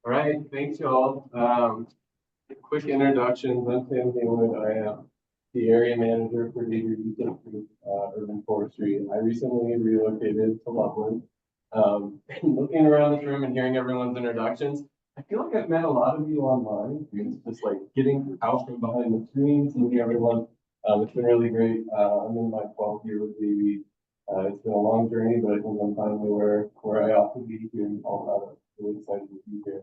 All right, thanks y'all. Quick introductions. I'm Sam Heywood. I am the area manager for Davey Urban Forestry. I recently relocated to Loveland. Looking around this room and hearing everyone's introductions, I feel like I've met a lot of you online. It's just like getting out from behind the screens and meeting everyone. It's been really great. I'm in my 12th year with Davey. It's been a long journey, but I think I'm finally where I ought to be here in Colorado. Really excited to be here.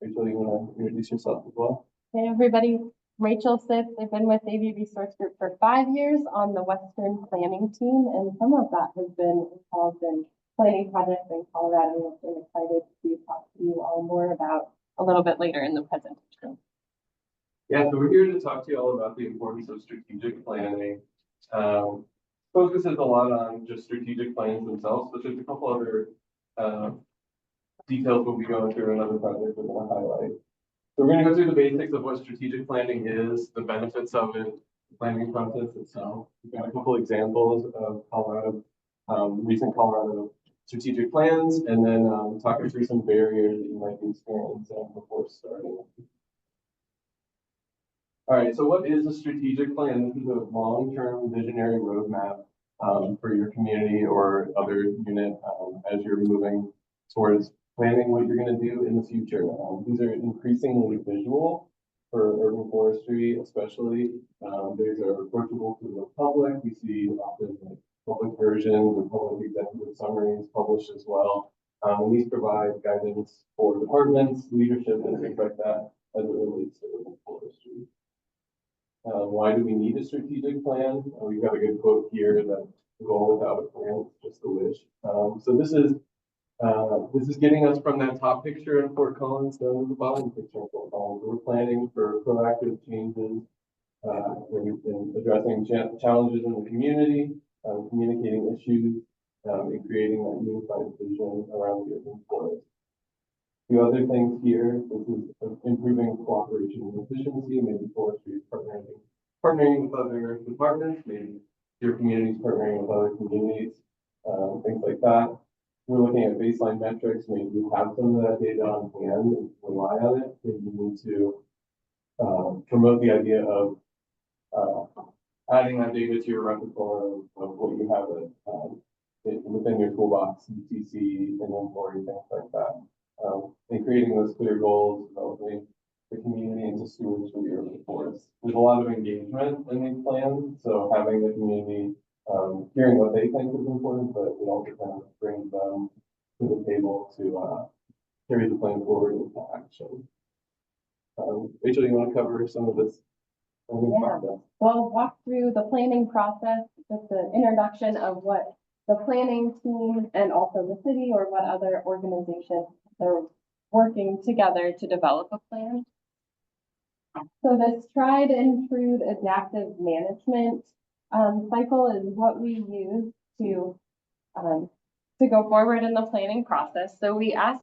Rachael, you want to introduce yourself as well? Hey everybody, Rachael Sitz. I've been with Davey Resource Group for 5 years on the Western planning team, and some of that has been involved in planning projects in Colorado, which I'm excited to talk to you all more about a little bit later in the presentation. Yeah, so we're here to talk to you all about the importance of strategic planning. Focuses a lot on just strategic plans themselves, but there's a couple other details we'll be going through in another project we're going to highlight. So we're going to go through the basics of what strategic planning is, the benefits of it, the planning process itself. We've got a couple examples of Colorado, recent Colorado strategic plans, and then talking through some barriers that you might be experiencing before starting. All right, so what is a strategic plan? This is a long-term visionary roadmap for your community or other unit as you're moving towards planning what you're going to do in the future. These are increasingly visual for urban forestry, especially. These are approachable to the public. We see often like public versions or public executive summaries published as well. And these provide guidance for departments, leadership, and things like that as it relates to urban forestry. Why do we need a strategic plan? We've got a good quote here that the goal without a plan is just a wish. So this is getting us from that top picture in Fort Collins down to the bottom picture in Fort Collins. We're planning for proactive changes in addressing challenges in the community, communicating issues, and creating that unified vision around the urban forest. A few other things here. This is improving cooperation and efficiency. Maybe forestry is partnering with other departments. Maybe your community is partnering with other communities, things like that. We're looking at baseline metrics. Maybe you have some of that data on hand and rely on it. Maybe you need to promote the idea of adding that data to your repertoire of what you have within your toolbox, UTC, inventory, things like that. And creating those clear goals, developing the community into stewards for the urban forest. There's a lot of engagement in these plans, so having the community hearing what they think is important, but it also kind of brings them to the table to carry the plan forward into action. Rachael, you want to cover some of this? Process? Well, walk through the planning process, just an introduction of what the planning team and also the city or what other organizations are working together to develop a plan. So this tried and true adaptive management cycle is what we use to go forward in the planning process. So we ask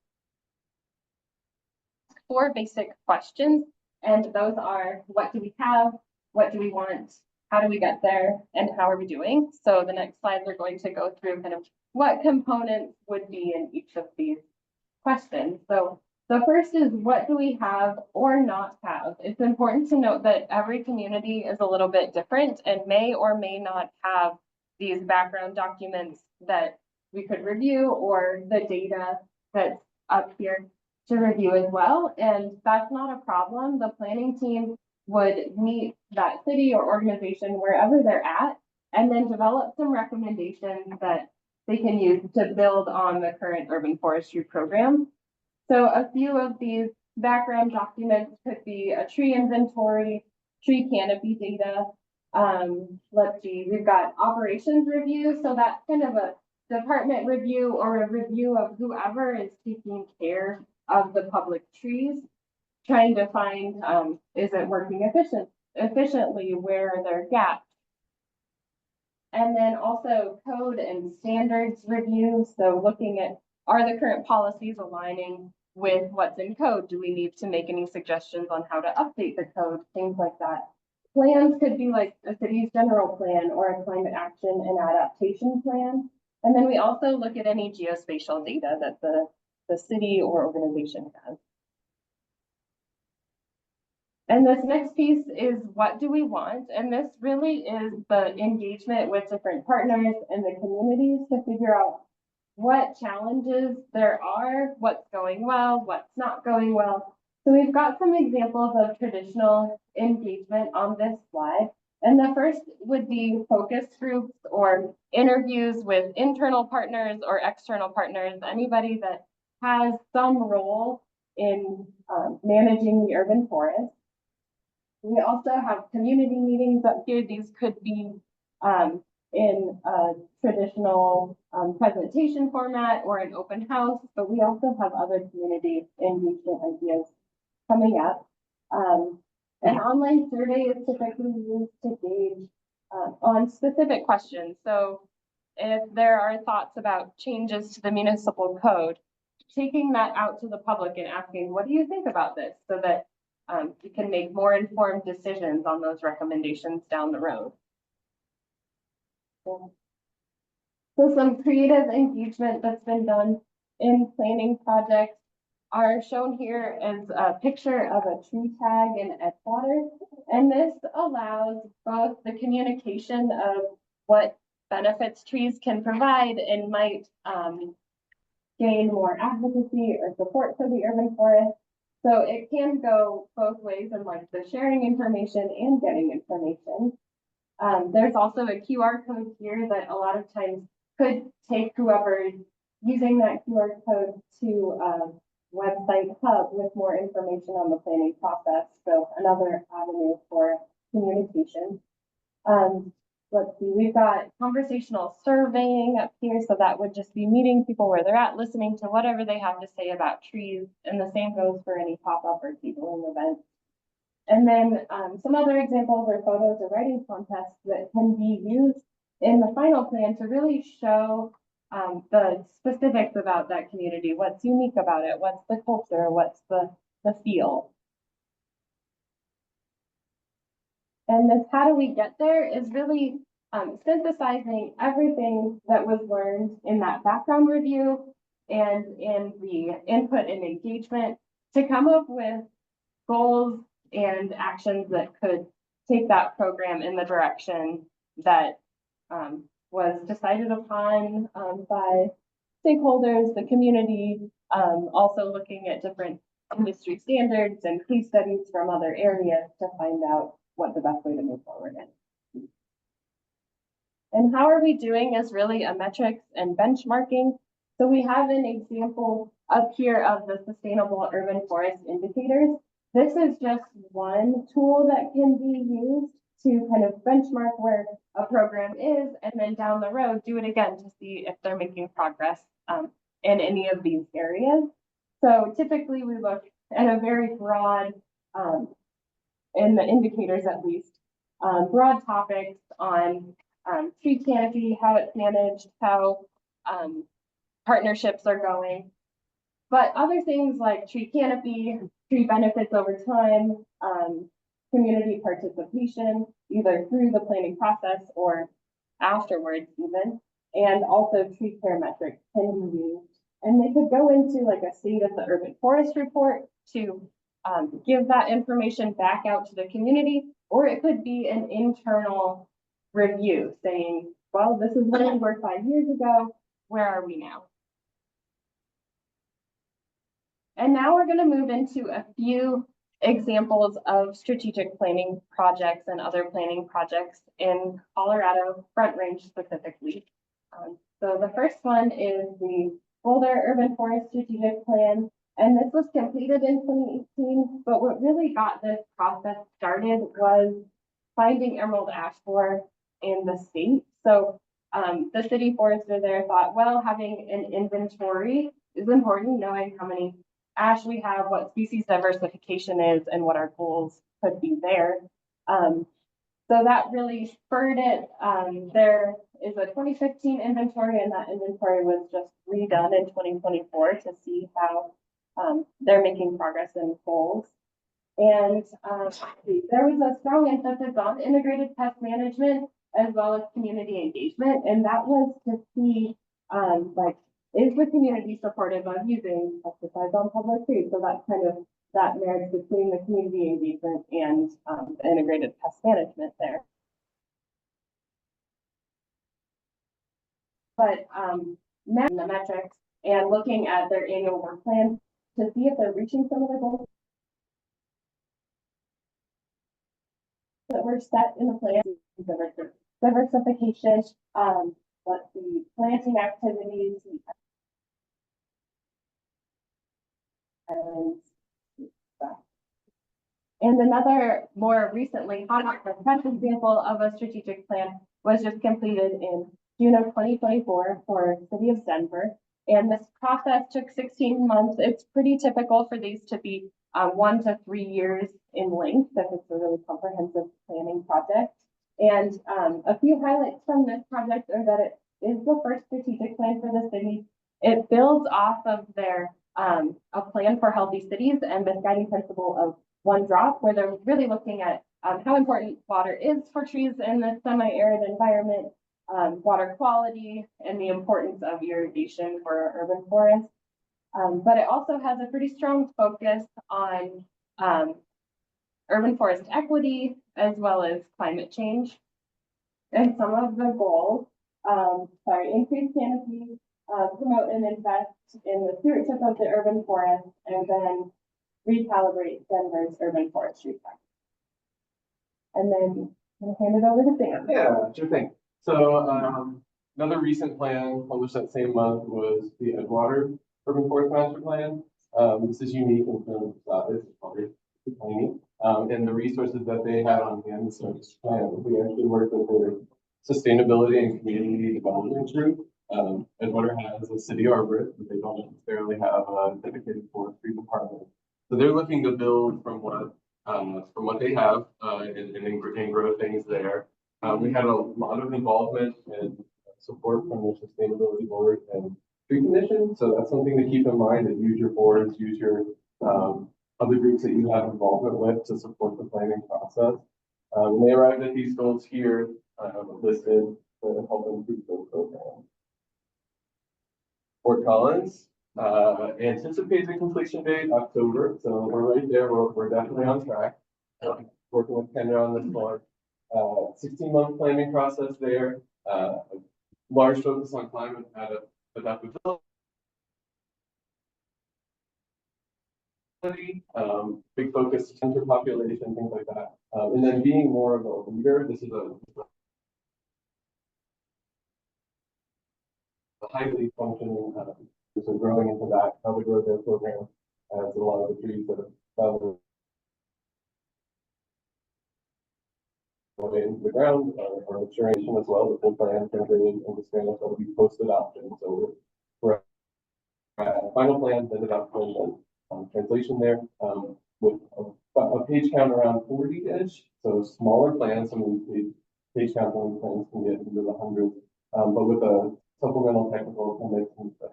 4 basic questions, and those are: what do we have? What do we want? How do we get there? And how are we doing? So the next slide, we're going to go through kind of what components would be in each of these questions. So the first is, what do we have or not have? It's important to note that every community is a little bit different and may or may not have these background documents that we could review or the data that's up here to review as well. And that's not a problem. The planning team would meet that city or organization wherever they're at and then develop some recommendations that they can use to build on the current urban forestry program. So a few of these background documents could be a tree inventory, tree canopy data. Let's see, we've got operations review. So that's kind of a department review or a review of whoever is taking care of the public trees, trying to find, is it working efficiently, where are there gaps? And then also code and standards review. So looking at, are the current policies aligning with what's in code? Do we need to make any suggestions on how to update the code? Things like that. Plans could be like a city's general plan or a climate action and adaptation plan. And then we also look at any geospatial data that the city or organization has. And this next piece is what do we want? And this really is the engagement with different partners and the communities to figure out what challenges there are, what's going well, what's not going well. So we've got some examples of traditional engagement on this slide. And the first would be focus groups or interviews with internal partners or external partners, anybody that has some role in managing the urban forest. We also have community meetings up here. These could be in a traditional presentation format or an open house, but we also have other community engagement ideas coming up. An online survey is typically used to gauge on specific questions. So if there are thoughts about changes to the municipal code, taking that out to the public and asking, what do you think about this? So that we can make more informed decisions on those recommendations down the road. So some creative engagement that's been done in planning projects are shown here as a picture of a tree tag in Edgewater. And this allows both the communication of what benefits trees can provide and might gain more advocacy or support for the urban forest. So it can go both ways in like the sharing information and getting information. There's also a QR code here that a lot of times could take whoever is using that QR code to a website hub with more information on the planning process. So another avenue for communication. Let's see, we've got conversational surveying up here. So that would just be meeting people where they're at, listening to whatever they have to say about trees. And the same goes for any pop-up or tabling events. And then some other examples are photos or writing contests that can be used in the final plan to really show the specifics about that community, what's unique about it, what's the culture, what's the feel. And this how do we get there is really synthesizing everything that was learned in that background review and in the input and engagement to come up with goals and actions that could take that program in the direction that was decided upon by stakeholders, the community, also looking at different industry standards and case studies from other areas to find out what the best way to move forward is. And how are we doing is really a metrics and benchmarking. So we have an example up here of the sustainable urban forest indicators. This is just one tool that can be used to kind of benchmark where a program is, and then down the road, do it again to see if they're making progress in any of these areas. So typically we look at a very broad, in the indicators at least, broad topics on tree canopy, how it's managed, how partnerships are going. But other things like tree canopy, tree benefits over time, community participation, either through the planning process or afterwards even, and also tree care metrics can be used. And they could go into like a state of the urban forest report to give that information back out to the community, or it could be an internal review saying, well, this is where we were 5 years ago, where are we now? And now we're going to move into a few examples of strategic planning projects and other planning projects in Colorado Front Range specifically. So the first one is the Boulder Urban Forest Strategic Plan, and this was completed in 2018, but what really got this process started was finding emerald ash borer in the state. So the city forester there thought, well, having an inventory is important, knowing how many ash we have, what species diversification is, and what our goals could be there. So that really spurred it. There is a 2015 inventory, and that inventory was just redone in 2024 to see how they're making progress in goals. And there was a strong emphasis on integrated pest management as well as community engagement, and that was to see like, is the community supportive of using pesticides on public trees? So that's kind of that marriage between the community engagement and the integrated pest management there. But the metrics and looking at their annual work plan to see if they're reaching some of the goals that were set in the plan. Diversification, let's see, planting activities, and another more recently hot press example of a strategic plan was just completed in June of 2024 for City of Denver. And this process took 16 months. It's pretty typical for these to be 1 to 3 years in length, if it's a really comprehensive planning project. And a few highlights from this project are that it is the first strategic plan for the city. It builds off of their a plan for healthy cities and the guiding principle of one drop, where they're really looking at how important water is for trees in the semi-arid environment, water quality, and the importance of irrigation for urban forests. But it also has a pretty strong focus on urban forest equity, as well as climate change. And some of the goals, increase canopy, promote and invest in the stewardship of the urban forest, and then recalibrate Denver's urban forestry practice. And then I'm gonna hand it over to Sam. Yeah, sure thing. So another recent plan published that same month was the Edgewater Urban Forest Master Plan. This is unique in terms of it's probably tiny. And the resources that they had on hand to start this plan. We actually worked with their sustainability and community development group. Edgewater has a city arborist, but they don't necessarily have a dedicated forestry department. So they're looking to build from what they have and grow things there. We had a lot of involvement and support from the sustainability board and tree commission. So that's something to keep in mind, and use your boards, use your other groups that you have involvement with to support the planning process. When they arrived at these goals here, listed to help improve those programs. Fort Collins anticipated completion date October, so we're right there. We're definitely on track. Working with Kendra on this one. 16-month planning process there. Large focus on climate adaptability. Big focus center population, things like that. And then being more of a leader. This is a highly functioning, so growing into that, how we grow their program as a lot of the trees that have found into the ground or maturation as well. The full plan translated into Spanish that will be post adoption. So we're at final plans ended up with translation there with a page count around 40-ish. So smaller plans, some of these page count plans can get into the hundreds, but with a supplemental technical appendix and stuff.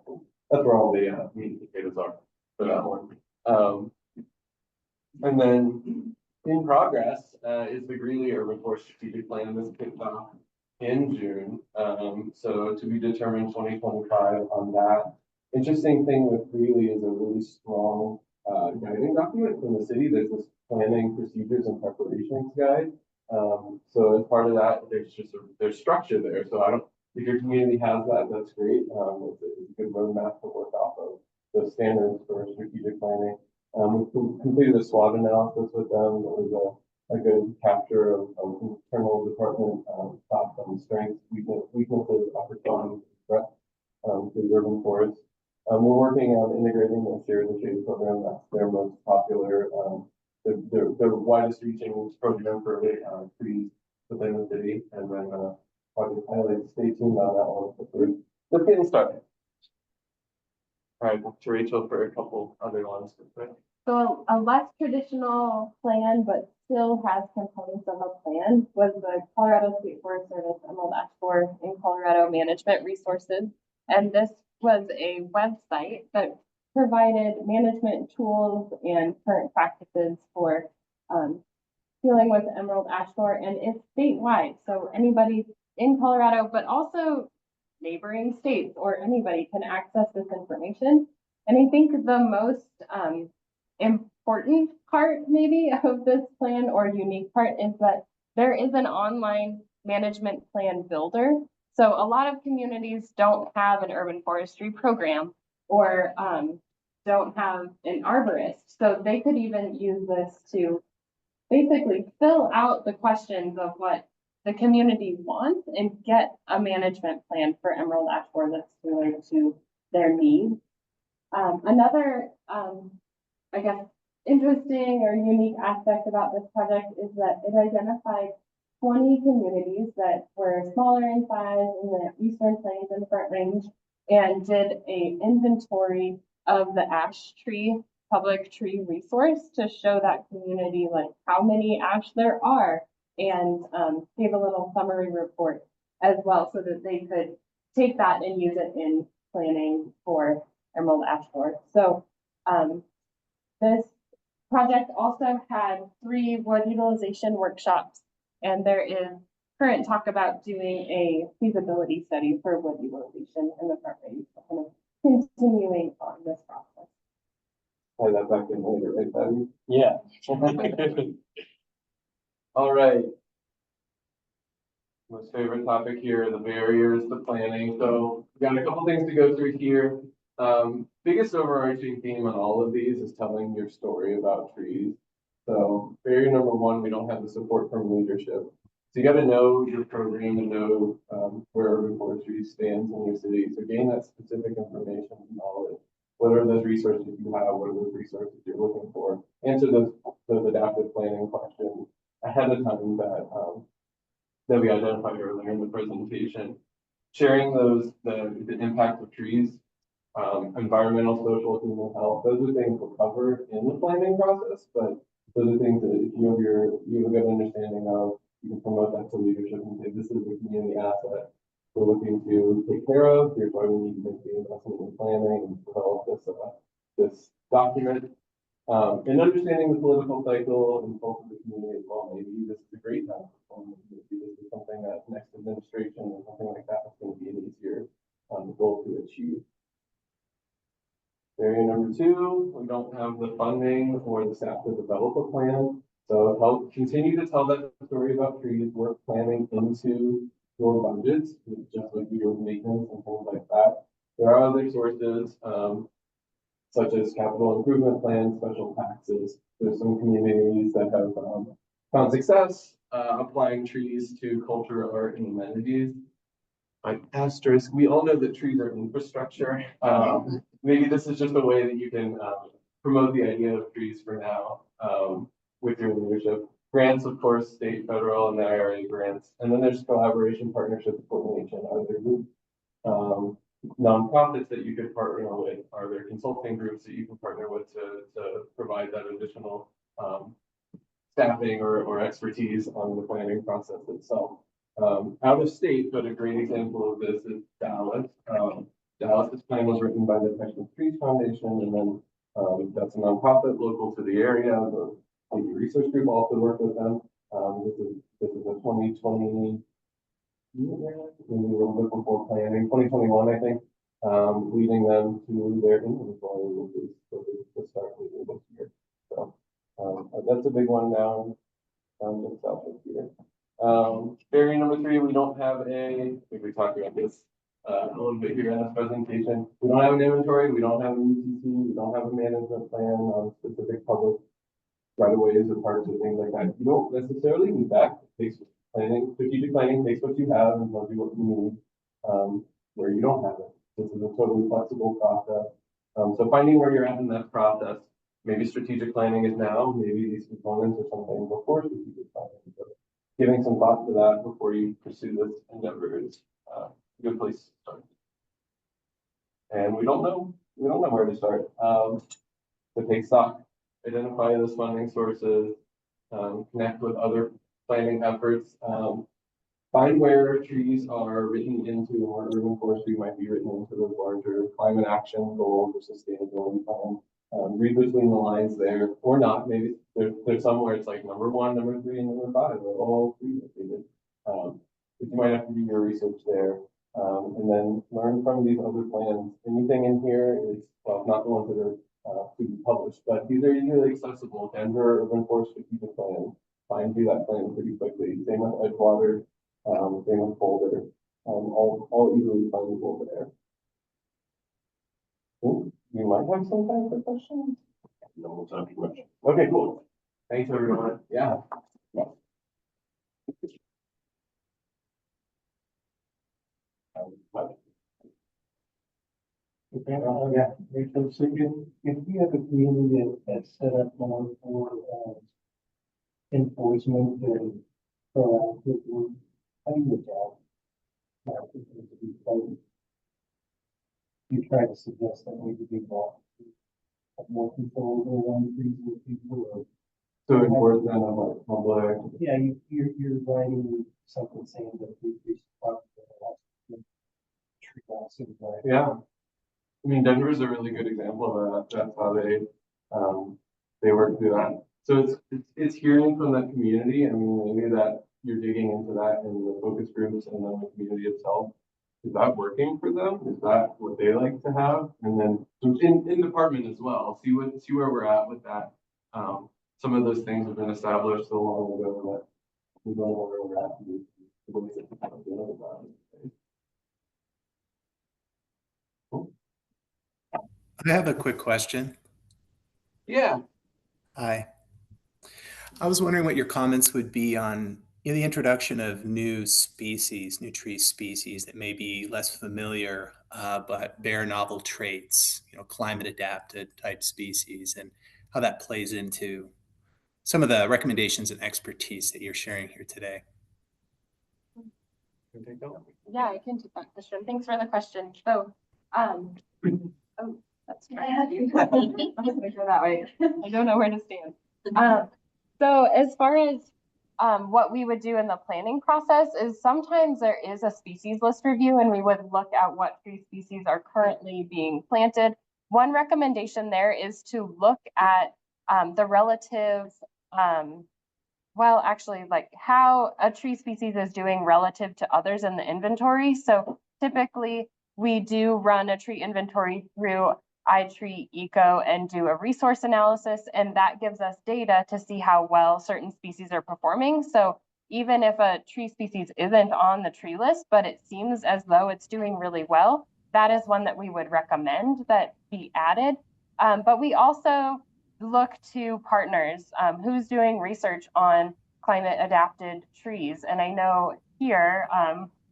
That's where all the indicators are for that one. And then in progress is the Greeley Urban Forest Strategic Plan. This kicked off in June. So to be determined 2025 on that. Interesting thing with Greeley is a really strong guiding document from the city. There's this planning procedures and preparations guide. So as part of that, there's structure there. So if your community has that, that's great. It's a good roadmap to work off of the standards for strategic planning. We completed a SWOT analysis with them. It was a good capture of internal department thoughts on strengths, weaknesses, opportunities, threats to the urban forest. We're working on integrating the Share the Shade program. That's their most popular, the widest reaching program for trees within the city. And then project highlights, stay tuned on that one. We're getting started. All right, to Rachel for a couple other ones. So a less traditional plan, but still has components of a plan, was the Colorado State Forest Service Emerald Ash Borer in Colorado Management Resources. And this was a website that provided management tools and current practices for dealing with emerald ash borer, and it's statewide. So anybody in Colorado, but also neighboring states or anybody can access this information. And I think the most important part maybe of this plan or unique part is that there is an online management plan builder. So a lot of communities don't have an urban forestry program or don't have an arborist. So they could even use this to basically fill out the questions of what the community wants and get a management plan for emerald ash borer that's tailored to their needs. Another, I guess, interesting or unique aspect about this project is that it identified 20 communities that were smaller in size in the Eastern Plains and Front Range and did a inventory of the ash tree, public tree resource to show that community like how many ash there are and gave a little summary report as well so that they could take that and use it in planning for emerald ash borer. So this project also had 3 wood utilization workshops, and there is current talk about doing a feasibility study for wood utilization in the Front Range, so kind of continuing on this process. Play that back in later, right, Davey? Yeah. All right. Most favorite topic here, the barriers to planning. So we got a couple things to go through here. Biggest overarching theme on all of these is telling your story about trees. So barrier number 1, we don't have the support from leadership. So you got to know your program and know where urban forestry stands in your city. So gain that specific information and knowledge. What are those resources you have? What are those resources you're looking for? Answer those adaptive planning questions ahead of time that we identified earlier in the presentation. Sharing the impact of trees, environmental, social, human health. Those are things we'll cover in the planning process, but those are things that if you have a good understanding of, you can promote that to leadership and say, this is a community asset we're looking to take care of. Here's why we need to make the investment in planning and develop this document. And understanding the political cycle and pulse of the community as well. Maybe this is a great time for them. Maybe this is something that next administration or something like that is going to be an easier goal to achieve. Barrier number 2, we don't have the funding or the staff to develop a plan. So help continue to tell that story about trees, work planning into your budgets, just like you do with maintenance and things like that. There are other sources, such as capital improvement plans, special taxes. There's some communities that have found success applying trees to culture, art, and amenities. Like asterisk, we all know that trees are infrastructure. Maybe this is just a way that you can promote the idea of trees for now with your leadership. Grants, of course, state, federal, and the IRA grants. And then there's collaboration, partnerships, coordination. Are there nonprofits that you could partner with? Are there consulting groups that you can partner with to provide that additional staffing or expertise on the planning process itself? Out of state, but a great example of this is Dallas. Dallas's plan was written by the Texas Trees Foundation, and then that's a nonprofit local to the area. The research group also worked with them. This is a 2020, maybe a little bit before planning, 2021, I think, leading them to their inventory, which is the start of this year. So that's a big one down in south of here. Barrier number 3, we don't have I think we talked about this a little bit here in this presentation. We don't have an inventory, we don't have an UCC, we don't have a management plan on specific public right-of-ways or parks or things like that. You don't necessarily need that. It takes planning, strategic planning takes what you have and tells you what you need where you don't have it. This is a totally flexible process. So finding where you're at in that process, maybe strategic planning is now, maybe these components are something before strategic planning. So giving some thought to that before you pursue this endeavor is a good place to start. And we don't know where to start. So take stock, identify those funding sources, connect with other planning efforts, find where trees are written into or urban forestry might be written into those larger climate action goals or sustainability plan. Read between the lines there, or not. Maybe there's somewhere it's like number 1, number 3, and number 5. They're all 3 located. But you might have to do your research there, and then learn from these other plans. Anything in here is, well, not the ones that to be published, but these are usually accessible. Denver Urban Forest Strategic Plan, find you that plan pretty quickly. Same with Edgewater, same with Boulder, all easily findable there. Cool. We might have some time for questions. No time for questions. Okay, cool. Thanks everyone. Yeah. Yeah, Rachael, so if we have a community that's set up more for enforcement and proactive work, how do you adapt? You try to suggest that maybe we want to have more control over trees with people, or So enforcement on like public. yeah, you're writing something saying that we should probably tree loss and Yeah. I mean, Denver's a really good example of that. That's how they work through that. So it's hearing from the community. I mean, maybe that you're digging into that in the focus groups and then the community itself. Is that working for them? Is that what they like to have? And then in department as well, see where we're at with that. Some of those things have been established so long ago that we don't know where we're at. I have a quick question. Yeah. Hi. I was wondering what your comments would be on the introduction of new species, new tree species that may be less familiar, but bear novel traits, climate adapted type species, and how that plays into some of the recommendations and expertise that you're sharing here today. Yeah, I can take that question. Thanks for the question. So, oh, that's right. I'm just gonna go that way. I don't know where to stand. So as far as what we would do in the planning process is sometimes there is a species list review and we would look at what tree species are currently being planted. One recommendation there is to look at the relative, well, actually, like how a tree species is doing relative to others in the inventory. So typically we do run a tree inventory through iTree Eco and do a resource analysis, and that gives us data to see how well certain species are performing. So even if a tree species isn't on the tree list, but it seems as though it's doing really well, that is one that we would recommend that be added. But we also look to partners who's doing research on climate adapted trees. And I know here,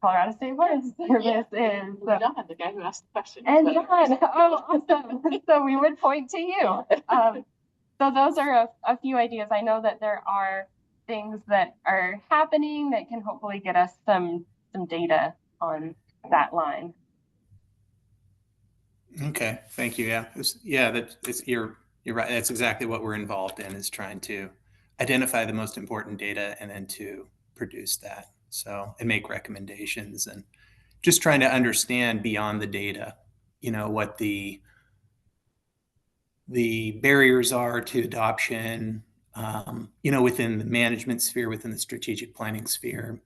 Colorado State Forest Service is John, the guy who asked the question. and John, oh, awesome. So we would point to you. So those are a few ideas. I know that there are things that are happening that can hopefully get us some data on that line. Okay, thank you. Yeah, you're right. That's exactly what we're involved in, is trying to identify the most important data and then to produce that. So, and make recommendations, and just trying to understand beyond the data, what the barriers are to adoption, within the management sphere, within the strategic planning sphere,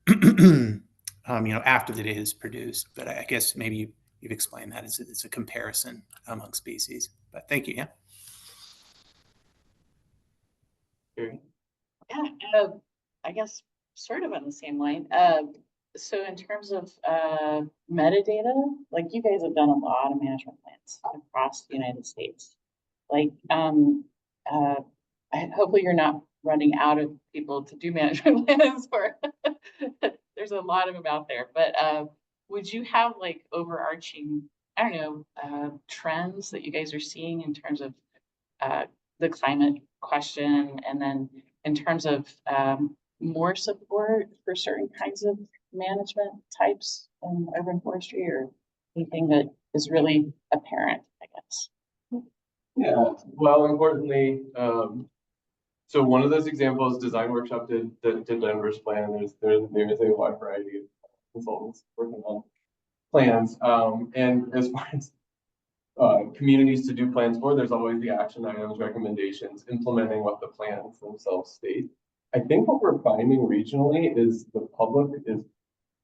after the data is produced. But I guess maybe you've explained that it's a comparison among species. But thank you. Yeah, I guess sort of on the same line. So in terms of metadata, like you guys have done a lot of management plans across the United States. Like, hopefully you're not running out of people to do management plans for. There's a lot of them out there, but would you have like overarching, I don't know, trends that you guys are seeing in terms of the climate question, and then in terms of more support for certain kinds of management types in urban forestry, or anything that is really apparent, I guess? Yeah, well, importantly, so one of those examples, Design Workshop did Denver's plan. There is a wide variety of consultants working on plans. And as far as communities to do plans for, there's always the action items, recommendations, implementing what the plans themselves state. I think what we're finding regionally is the public is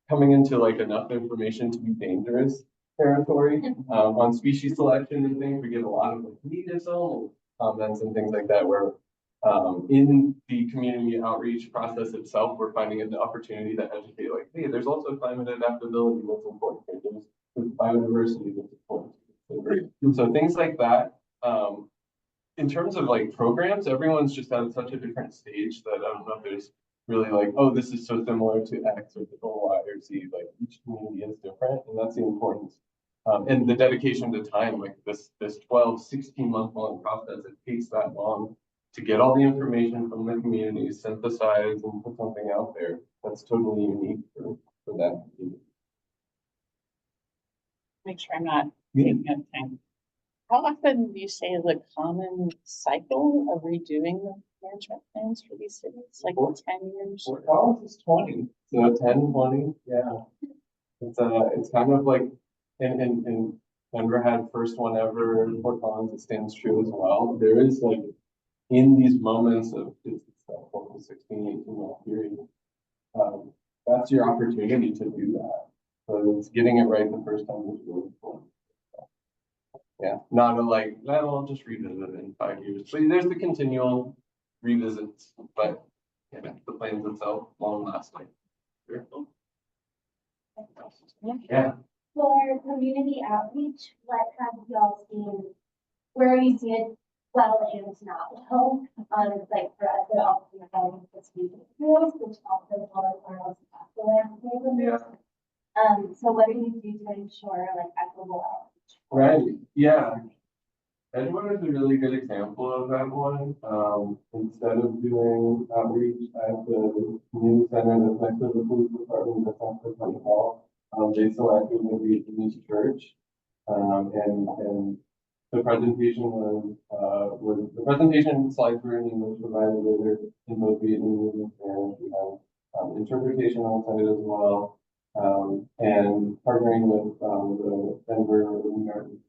coming into like enough information to be dangerous. territory. On species selection and things, we get a lot of like native zone comments and things like that where in the community outreach process itself, we're finding an opportunity to educate like, hey, there's also climate adaptability that's important here. There's biodiversity that's important. So things like that. In terms of like programs, everyone's just at such a different stage that I don't know if there's really like, oh, this is so similar to X or Y or Z. Like each community is different, and that's the importance. And the dedication to time, like this 12, 16-month long process, it takes that long to get all the information from the community, synthesize and put something out there that's totally unique for that community. Make sure I'm not taking up time. How often do you say is a common cycle of redoing the management plans for these cities? Like 10 years? Well, it's 20, so 10, 20, yeah. It's kind of like, and Denver had first one ever, Fort Collins, it stands true as well. There is like, in these moments of it's that 12 to 16, 18 month period, that's your opportunity to do that. So it's getting it right the first time is really important. Yeah, not a like, well, I'll just revisit it in 5 years. So there's the continual revisits, but yeah, the plans itself long lasting. Yeah. For community outreach, what have y'all seen? Where you see it well and not well? Like for us, the office of having this week, which also follows our most Yeah. So what do you do to ensure like equitable outreach? Right, yeah. Edgewater is a really good example of that one. Instead of doing outreach at the community center that's next to the police department, that's next to County Hall, they selected the Vietnamese church. And the presentation was the presentation slides were in English, provided later in both Vietnamese and Spanish. We have interpretation on site as well. And partnering with the Denver American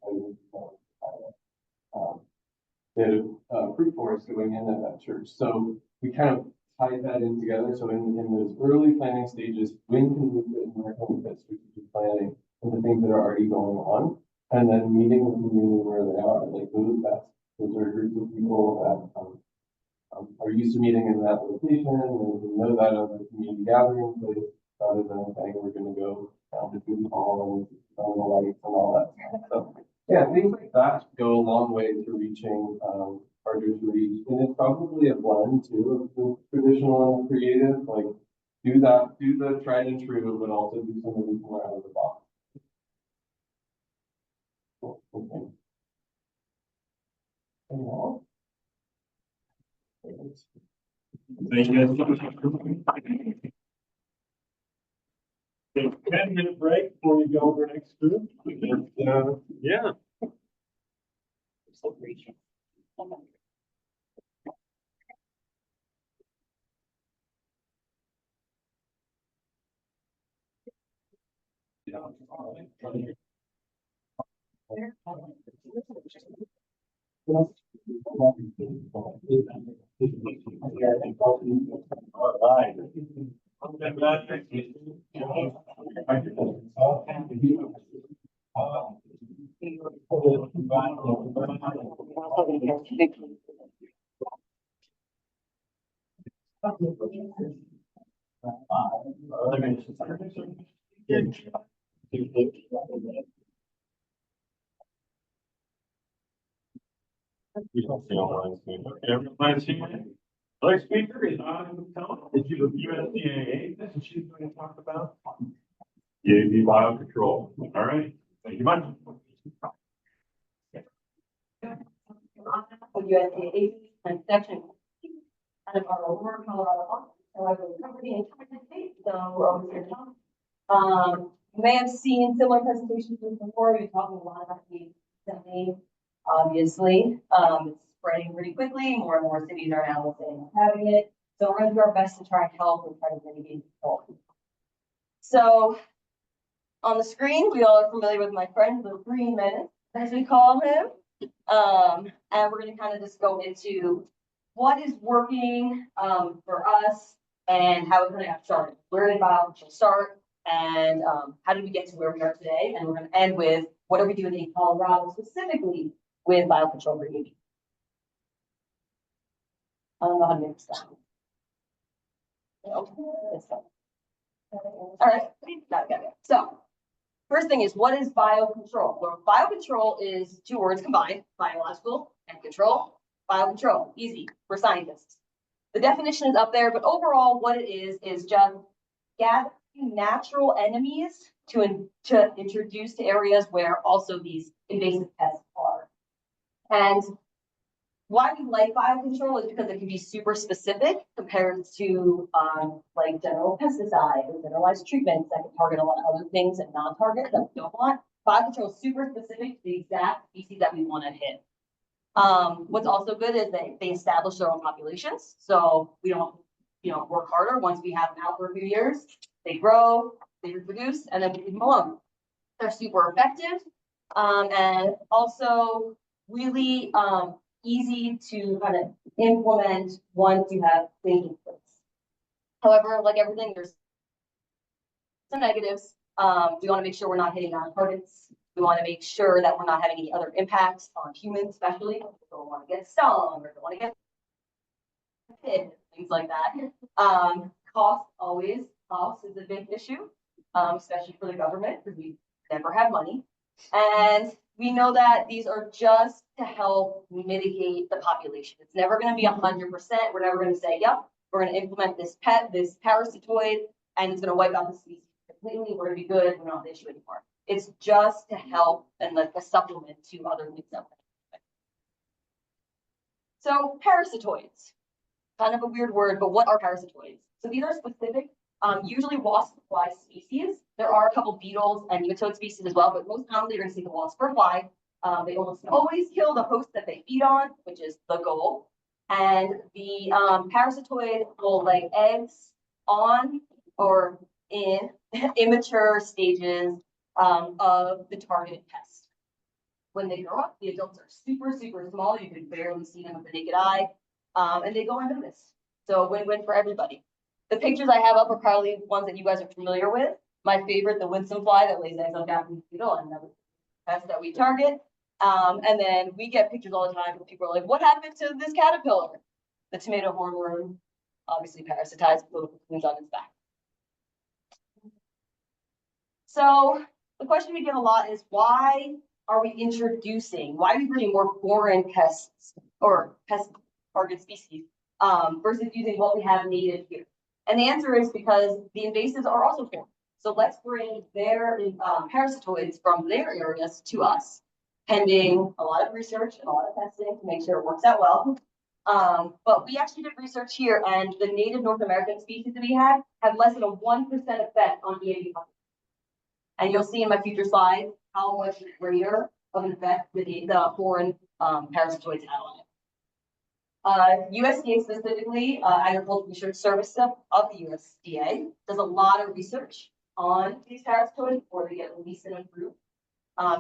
they had a fruit forest going in at that church. So we kind of tied that in together. So in those early planning stages, when can we put in American strategic planning and the things that are already going on, and then meeting the community where they are. Like those are groups of people that are used to meeting in that location and know that as a community gathering place, rather than saying we're going to go down to Food Hall and on the lights and all that stuff. So yeah, things like that go a long way to reaching harder to reach. And it's probably a blend too of the traditional and the creative. Like do the tried and true, but also do some of these more out of the box. Cool. Okay. Anything else? Thank you guys. Take a 10-minute break before we go to our next group. Yeah. All right. Everyone's here. Next speaker is Adda. It's USDA, and she's going to talk about Biocontrol. All right, thank you much. USDA and section out of our Aurora, Colorado office. So I will cover the entire state. So we're over here talking. You may have seen similar presentations before. We're talking a lot about the BCMA. Obviously, it's spreading pretty quickly. More and more cities are now saying having it. So we're going to do our best to try and help and try to mitigate control. So on the screen, we all are familiar with my friend, the Green Menace, as we call him. And we're going to kind of just go into what is working for us and how it kind of got started. Where did Biocontrol start? and how did we get to where we are today? And we're going to end with what are we doing in Colorado specifically with biocontrol for UV. I don't know how to make this sound. All right, got it. So first thing is, what is biocontrol? Well, biocontrol is two words combined, biological and control. Biocontrol, easy for scientists. The definition is up there, but overall what it is just gathering natural enemies to introduce to areas where also these invasive pests are. And why we like biocontrol is because it can be super specific compared to like general pesticides or generalized treatments that can target a lot of other things and non-target that we don't want. Biocontrol is super specific to the exact species that we want to hit. What's also good is that they establish their own populations, so we don't, work harder. Once we have them out for a few years, they grow, they reproduce, and then we leave them alone. They're super effective, and also really easy to kind of implement once you have things in place. However, like everything, there's some negatives. We want to make sure we're not hitting on targets. We want to make sure that we're not having any other impacts on humans, especially. We don't want to get stung or don't want to get hit, things like that. Cost is a big issue, especially for the government, because we never have money. And we know that these are just to help mitigate the population. It's never going to be 100%. We're never going to say, yep, we're going to implement this parasitoid, and it's going to wipe out the species completely. We're going to be good. We're not the issue anymore. It's just to help and like a supplement to other things out there. So parasitoids, kind of a weird word, but what are parasitoids? So these are specific, usually wasp fly species. There are a couple beetles and nematode species as well, but most commonly you're going to see the wasp or fly. They almost always kill the host that they feed on, which is the goal. And the parasitoid will lay eggs on or in immature stages of the targeted pest. When they grow up, the adults are super, super small. You can barely see them with the naked eye, and they go unnoticed. So win-win for everybody. The pictures I have up are probably ones that you guys are familiar with. My favorite, the winsome fly that lays eggs on Japanese beetle, and that's the pest that we target. And then we get pictures all the time where people are like, what happened to this caterpillar? The tomato hornworm, obviously parasitized with little cocoons on its back. So the question we get a lot is, why are we bringing more foreign pests or pest target species versus using what we have native here? And the answer is because the invasives are also foreign. So let's bring their parasitoids from their areas to us, pending a lot of research and a lot of testing to make sure it works out well. But we actually did research here, and the native North American species that we have less than a 1% effect on EAB population. And you'll see in my future slides how much greater of an effect the foreign parasitoids have on it. USDA specifically, Agricultural Research Service of the USDA, does a lot of research on these parasitoids before they get released and approved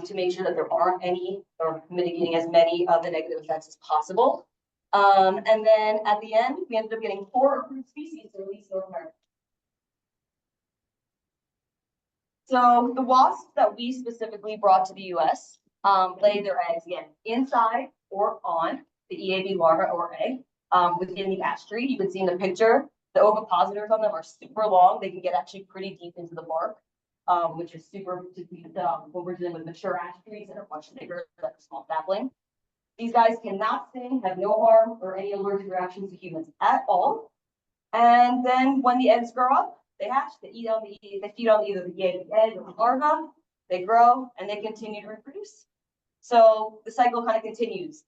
to make sure that there aren't any or mitigating as many of the negative effects as possible. And then at the end, we ended up getting 4 approved species to release North America. So the wasps that we specifically brought to the US lay their eggs again inside or on the EAB larva or egg within the ash tree. You can see in the picture, the ovipositors on them are super long. They can get actually pretty deep into the bark, which is super when we're dealing with mature ash trees that are much bigger than a small sapling. These guys cannot sting, have no harm or any allergic reactions to humans at all. And then when the eggs grow up, they hatch, they feed on either the egg or the larva, they grow, and they continue to reproduce. So the cycle kind of continues.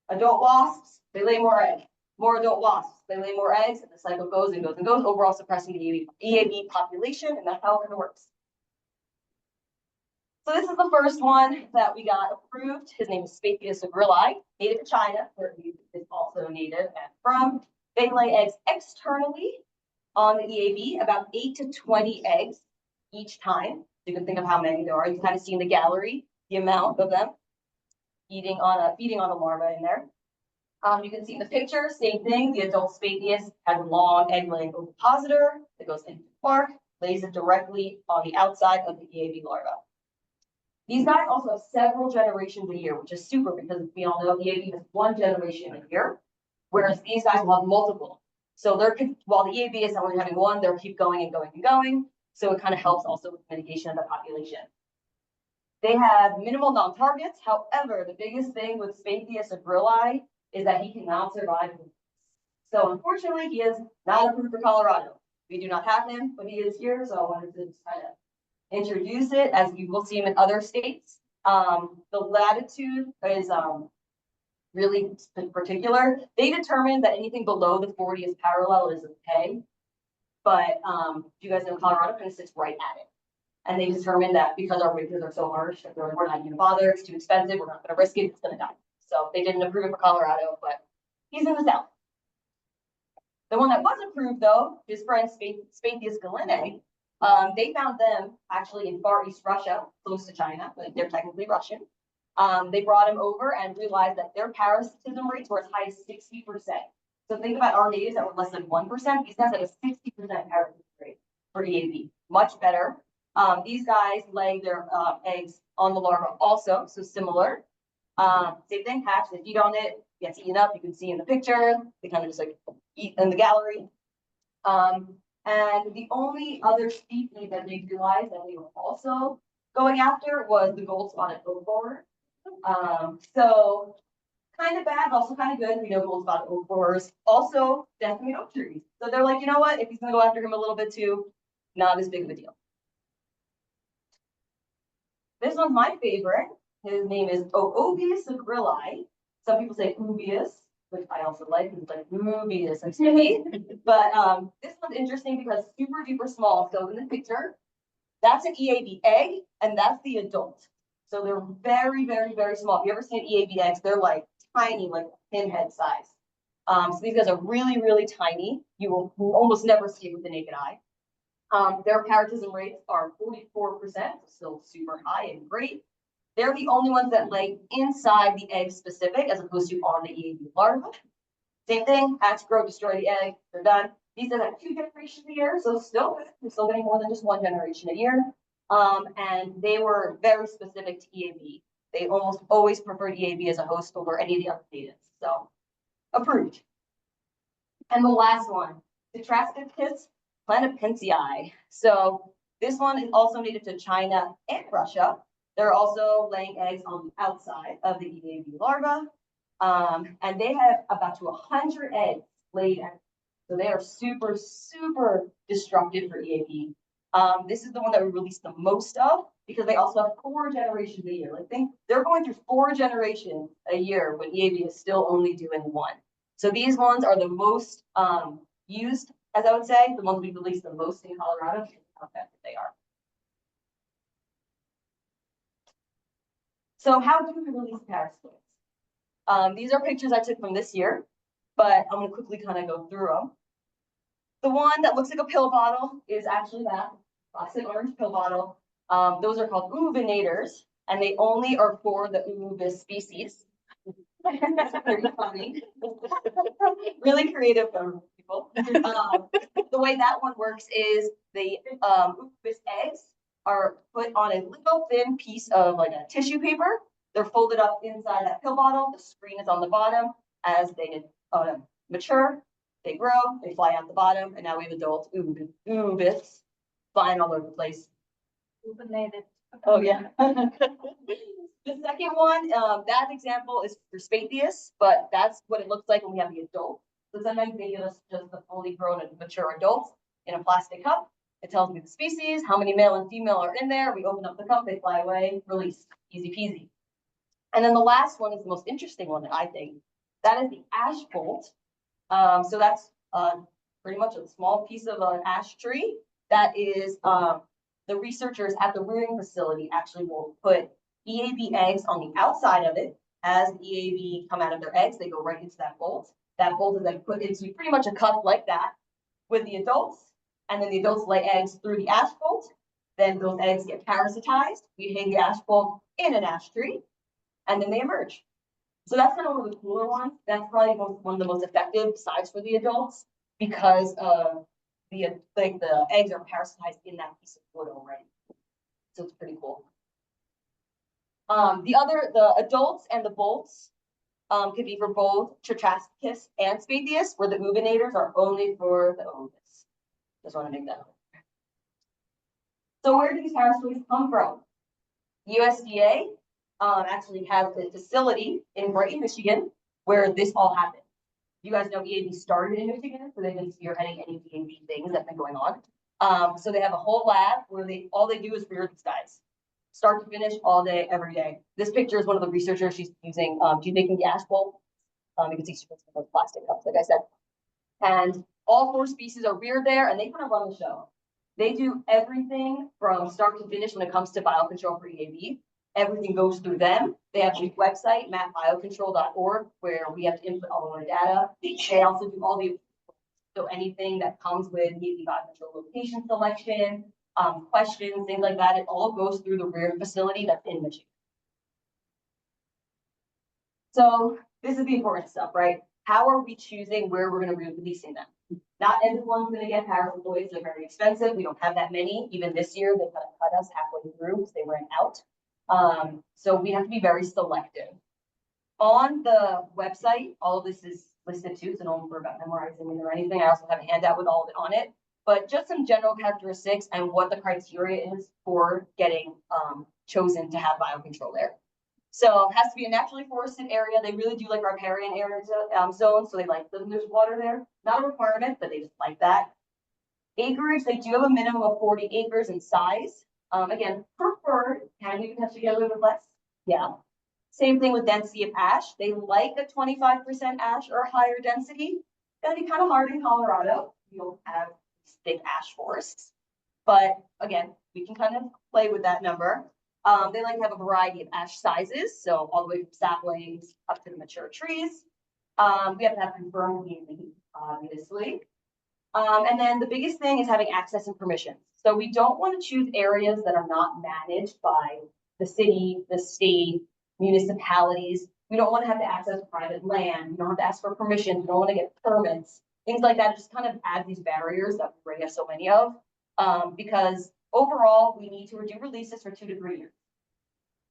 Adult wasps, they lay more eggs. More adult wasps, they lay more eggs, and the cycle goes and goes and goes, overall suppressing the EAB population, and that's how it works. So this is the first one that we got approved. His name is Thaddeus agrilli, native to China, where he is also native and from. They lay eggs externally on the EAB, about 8 to 20 eggs each time. You can think of how many there are. You can kind of see in the gallery the amount of them feeding on a larva in there. You can see in the picture, same thing. The adult Thaddeus has a long egg-laying ovipositor that goes into the bark, lays it directly on the outside of the EAB larva. These guys also have several generations a year, which is super because we all know EAB has one generation a year, whereas these guys will have multiple. So while the EAB is only having one, they'll keep going and going and going. So it kind of helps also with mitigation of the population. They have minimal non-targets. However, the biggest thing with Thaddeus agrilli is that he cannot survive. So unfortunately, he is not approved for Colorado. We do not have him, but he is here. So I wanted to just kind of introduce it, as you will see him in other states. The latitude is really particular. They determined that anything below the 40th parallel is okay. But you guys know Colorado kind of sits right at it. And they determined that because our winters are so harsh, we're not going to bother, it's too expensive, we're not going to risk it, it's going to die. So they didn't approve it for Colorado, but he's in the south. The one that was approved, though, his friend Thaddeus galinae, they found them actually in Far East Russia, close to China, but they're technically Russian. They brought him over and realized that their parasitism rates were as high as 60%. So think about our natives that were less than 1%. These guys had a 60% parasitism rate for EAB, much better. These guys lay their eggs on the larva also, so similar. Same thing, hatch, they feed on it, gets eaten up. You can see in the picture, they kind of just like eat in the gallery. And the only other species that they realized that we were also going after was the gold spotted oak borer. So kind of bad, but also kind of good. We know gold spotted oak borers also decimate oak trees. So they're like, you know what? If he's going to go after him a little bit too, not as big of a deal. This one's my favorite. His name is Oobius agrilli. Some people say Oobius, which I also like. It's like Oobius, I'm saying. But this one's interesting because super duper small. So in the picture, that's an EAB egg, and that's the adult. So they're very, very, very small. If you ever seen EAB eggs, they're like tiny, like pinhead size. So these guys are really, really tiny. You will almost never see it with the naked eye. Their parasitism rates are 44%, still super high and great. They're the only ones that lay inside the egg specific, as opposed to on the EAB larva. Same thing, hatch, grow, destroy the egg, they're done. These guys have 2 generations a year, so still good. We're still getting more than just 1 generation a year. And they were very specific to EAB. They almost always preferred EAB as a host over any of the other natives. So approved. And the last one, Tetrascopus planipensii. So this one is also native to China and Russia. They're also laying eggs on the outside of the EAB larva. And they have about to 100 eggs laid out. So they are super, super destructive for EAB. This is the one that we release the most of because they also have 4 generations a year. Like they're going through 4 generations a year when EAB is still only doing 1. So these ones are the most used, as I would say, the ones we release the most in Colorado, because of how effective they are. So how do we release parasitoids? These are pictures I took from this year, but I'm going to quickly kind of go through them. The one that looks like a pill bottle is actually that classic orange pill bottle. Those are called uvinators, and they only are for the Ubis species. That's pretty funny. Really creative people. The way that one works is the Ubis eggs are put on a little thin piece of like a tissue paper. They're folded up inside that pill bottle. The screen is on the bottom. As they mature, they grow, they fly out the bottom, and now we have adult Ubis flying all over the place. Oh yeah. The second one, that example is for Thaddeus, but that's what it looks like when we have the adult. So sometimes they give us just the fully grown and mature adults in a plastic cup. It tells me the species, how many male and female are in there. We open up the cup, they fly away, release, easy peasy. And then the last one is the most interesting one, I think. That is the ash bolt. So that's pretty much a small piece of an ash tree. That is the researchers at the rearing facility actually will put EAB eggs on the outside of it. As the EAB come out of their eggs, they go right into that bolt. That bolt is then put into pretty much a cup like that with the adults. And then the adults lay eggs through the ash bolt. Then those eggs get parasitized. We hang the ash bolt in an ash tree, and then they emerge. So that's kind of one of the cooler ones. That's probably one of the most effective besides for the adults because like the eggs are parasitized in that piece of wood already. So it's pretty cool. The adults and the bolts could be for both Trichasticus and Thaddeus, where the uvinators are only for the ovis. Just want to make that clear. So where do these parasitoids come from? USDA actually has a facility in Brighton, Michigan, where this all happened. You guys know EAB started in Michigan, so they've been spearheading any EAB things that have been going on. So they have a whole lab where all they do is rear these guys, start to finish, all day, every day. This picture is one of the researchers. She's using, she's making the ash bowl. You can see she puts those plastic cups, like I said. And all 4 species are reared there, and they kind of run the show. They do everything from start to finish when it comes to biocontrol for EAB. Everything goes through them. They have a website, mapbiocontrol.org, where we have to input all of our data. They also do all the, so anything that comes with EAB biocontrol location selection, questions, things like that, it all goes through the rear facility that's in Michigan. So this is the important stuff, right? How are we choosing where we're going to be releasing them? Not everyone's going to get parasitoids. They're very expensive. We don't have that many. Even this year, they kind of cut us halfway through because they ran out. So we have to be very selective. On the website, all of this is listed too, so don't worry about memorizing it or anything. I also have a handout with all of it on it. But just some general characteristics and what the criteria is for getting chosen to have biocontrol there. So it has to be a naturally forested area. They really do like riparian areas, zones, so they like that there's water there. Not a requirement, but they just like that. Acreage, they do have a minimum of 40 acres in size. Again, preferred, can we have to get a little bit less? Yeah. Same thing with density of ash. They like a 25% ash or higher density. It's gonna be kind of hard in Colorado. We don't have thick ash forests, but again, we can kind of play with that number. They like to have a variety of ash sizes, so all the way from saplings up to the mature trees. We have to have confirmed EAB, obviously. And then the biggest thing is having access and permissions. So we don't want to choose areas that are not managed by the city, the state, municipalities. We don't want to have to access private land. We don't have to ask for permission. We don't want to get permits. Things like that. It just kind of add these barriers that we bring us so many of. Because overall, we need to do releases for 2 to 3 years.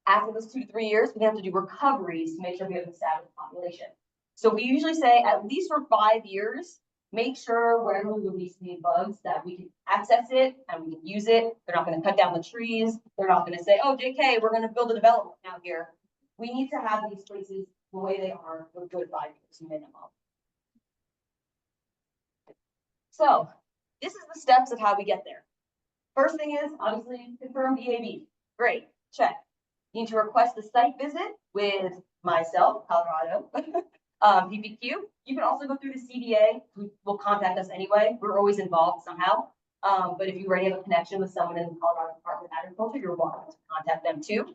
After those 2 to 3 years, we have to do recoveries to make sure we have an established population. So we usually say at least for 5 years, make sure wherever we release these bugs that we can access it and we can use it. They're not going to cut down the trees. They're not going to say, oh, JK, we're going to build a development out here. We need to have these places the way they are for a good 5 years minimum. So this is the steps of how we get there. First thing is obviously confirm EAB. Great, check. You need to request a site visit with myself, Colorado, PPQ. You can also go through the CDA, who will contact us anyway. We're always involved somehow. But if you already have a connection with someone in the Colorado Department of Agriculture, you're welcome to contact them too.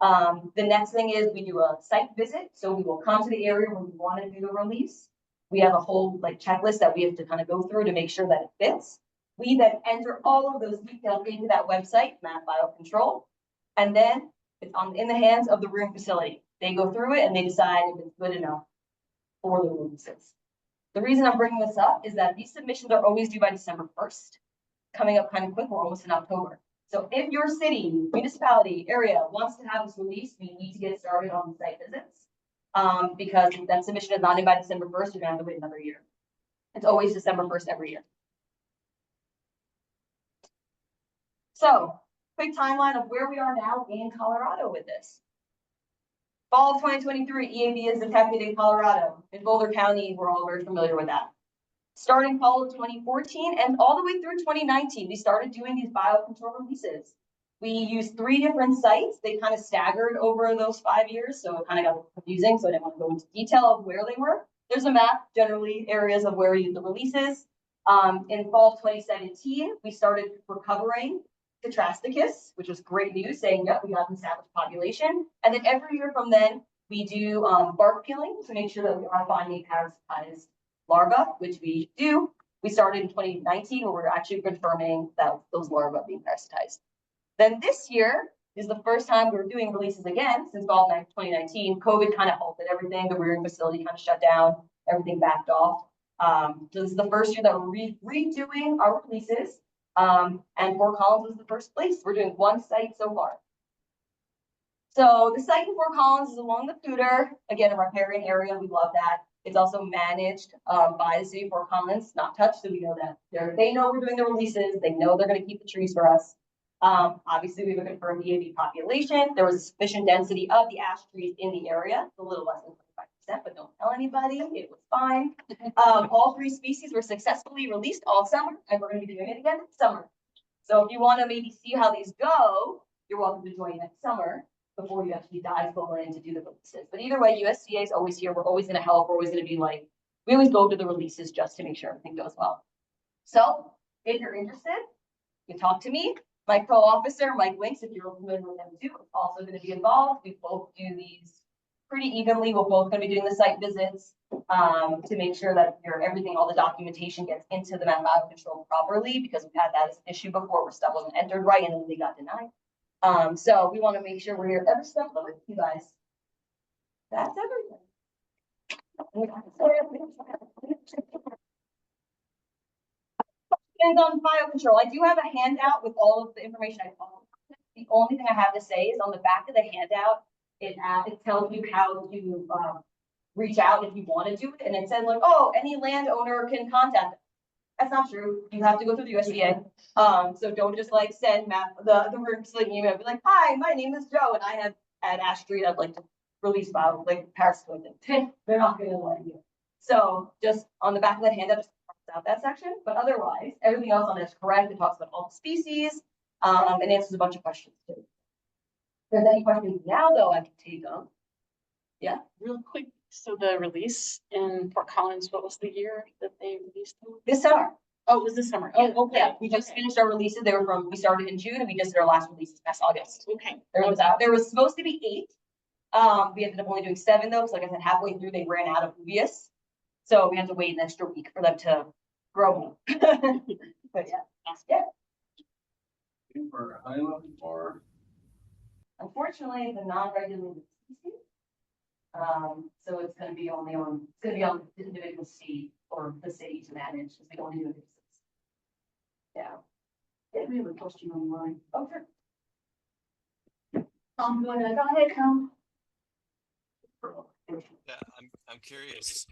The next thing is we do a site visit. So we will come to the area where we want to do the release. We have a whole checklist that we have to kind of go through to make sure that it fits. We then enter all of those details into that website, Map Biocontrol, and then it's in the hands of the room facility. They go through it and they decide if it's good enough for the releases. The reason I'm bringing this up is that these submissions are always due by December 1st. Coming up kind of quick, we're almost in October. So if your city, municipality, area wants to have this release, we need to get started on the site visits. Because if that submission is not in by December 1st, you're gonna have to wait another year. It's always December 1st every year. So, quick timeline of where we are now in Colorado with this. Fall of 2023, EAB is detected in Colorado. In Boulder County, we're all very familiar with that. Starting fall of 2014 and all the way through 2019, we started doing these biocontrol releases. We used 3 different sites. They kind of staggered over those 5 years, so it kind of got confusing, so I didn't want to go into detail of where they were. There's a map, generally, areas of where we did the releases. In fall of 2017, we started recovering Trichasticus, which was great news, saying, yep, we got an established population. And then every year from then, we do bark peeling to make sure that we are finding parasitized larvae, which we do. We started in 2019, where we're actually confirming that those larvae are being parasitized. Then this year is the first time we're doing releases again since fall of 2019. COVID kind of halted everything. The rearing facility kind of shut down. Everything backed off. So this is the first year that we're redoing our releases. And Fort Collins was the first place. We're doing one site so far. So the site in Fort Collins is along the Tudor, again, a riparian area. We love that. It's also managed by the city of Fort Collins, not touched, so we know that they know we're doing the releases. They know they're going to keep the trees for us. Obviously, we have a confirmed EAB population. There was a sufficient density of the ash trees in the area. It's a little less than 25%, but don't tell anybody. It was fine. All 3 species were successfully released all summer, and we're going to be doing it again next summer. So if you want to maybe see how these go, you're welcome to join next summer before you actually dive forward in to do the releases. But either way, USDA is always here. We're always going to help. We're always going to be like, we always go to the releases just to make sure everything goes well. So if you're interested, you can talk to me. My co-officer, Mike Winks, if you're familiar with him too, is also going to be involved. We both do these pretty evenly. We're both going to be doing the site visits to make sure that everything, all the documentation gets into the Biocontrol properly, because we've had that as an issue before where stuff wasn't entered right and then they got denied. So we want to make sure we're here every step of the way with you guys. That's everything. And on Biocontrol, I do have a handout with all of the information I found. The only thing I have to say is on the back of the handout, it tells you how to reach out if you want to do it. And it says like, oh, any landowner can contact them. That's not true. You have to go through the USDA. So don't just like send the roots like email. Be like, hi, my name is Joe, and I have at Ash Street, I'd like to release bio like parasitoides. They're not going to let you. So just on the back of that handout, just cross out that section. But otherwise, everything else on it is correct. It talks about all the species and answers a bunch of questions too. If there's any questions now, though, I can take them. Yeah, Real quick. So the release in Fort Collins, what was the year that they released them? this summer. Oh, it was this summer. Oh, okay. Yeah, we just finished our releases. We started in June and we just did our last release this past August. Okay. There was supposed to be 8. We ended up only doing 7 though. So like I said, halfway through they ran out of Ubius. So we had to wait an extra week for them to grow. But yeah. For high level for Unfortunately, the non-regulated species. So it's going to be on the individual state or the city to manage, because we only do it. Yeah. We have a question online. Oh, sure. Go ahead, Tom. Yeah, I'm curious.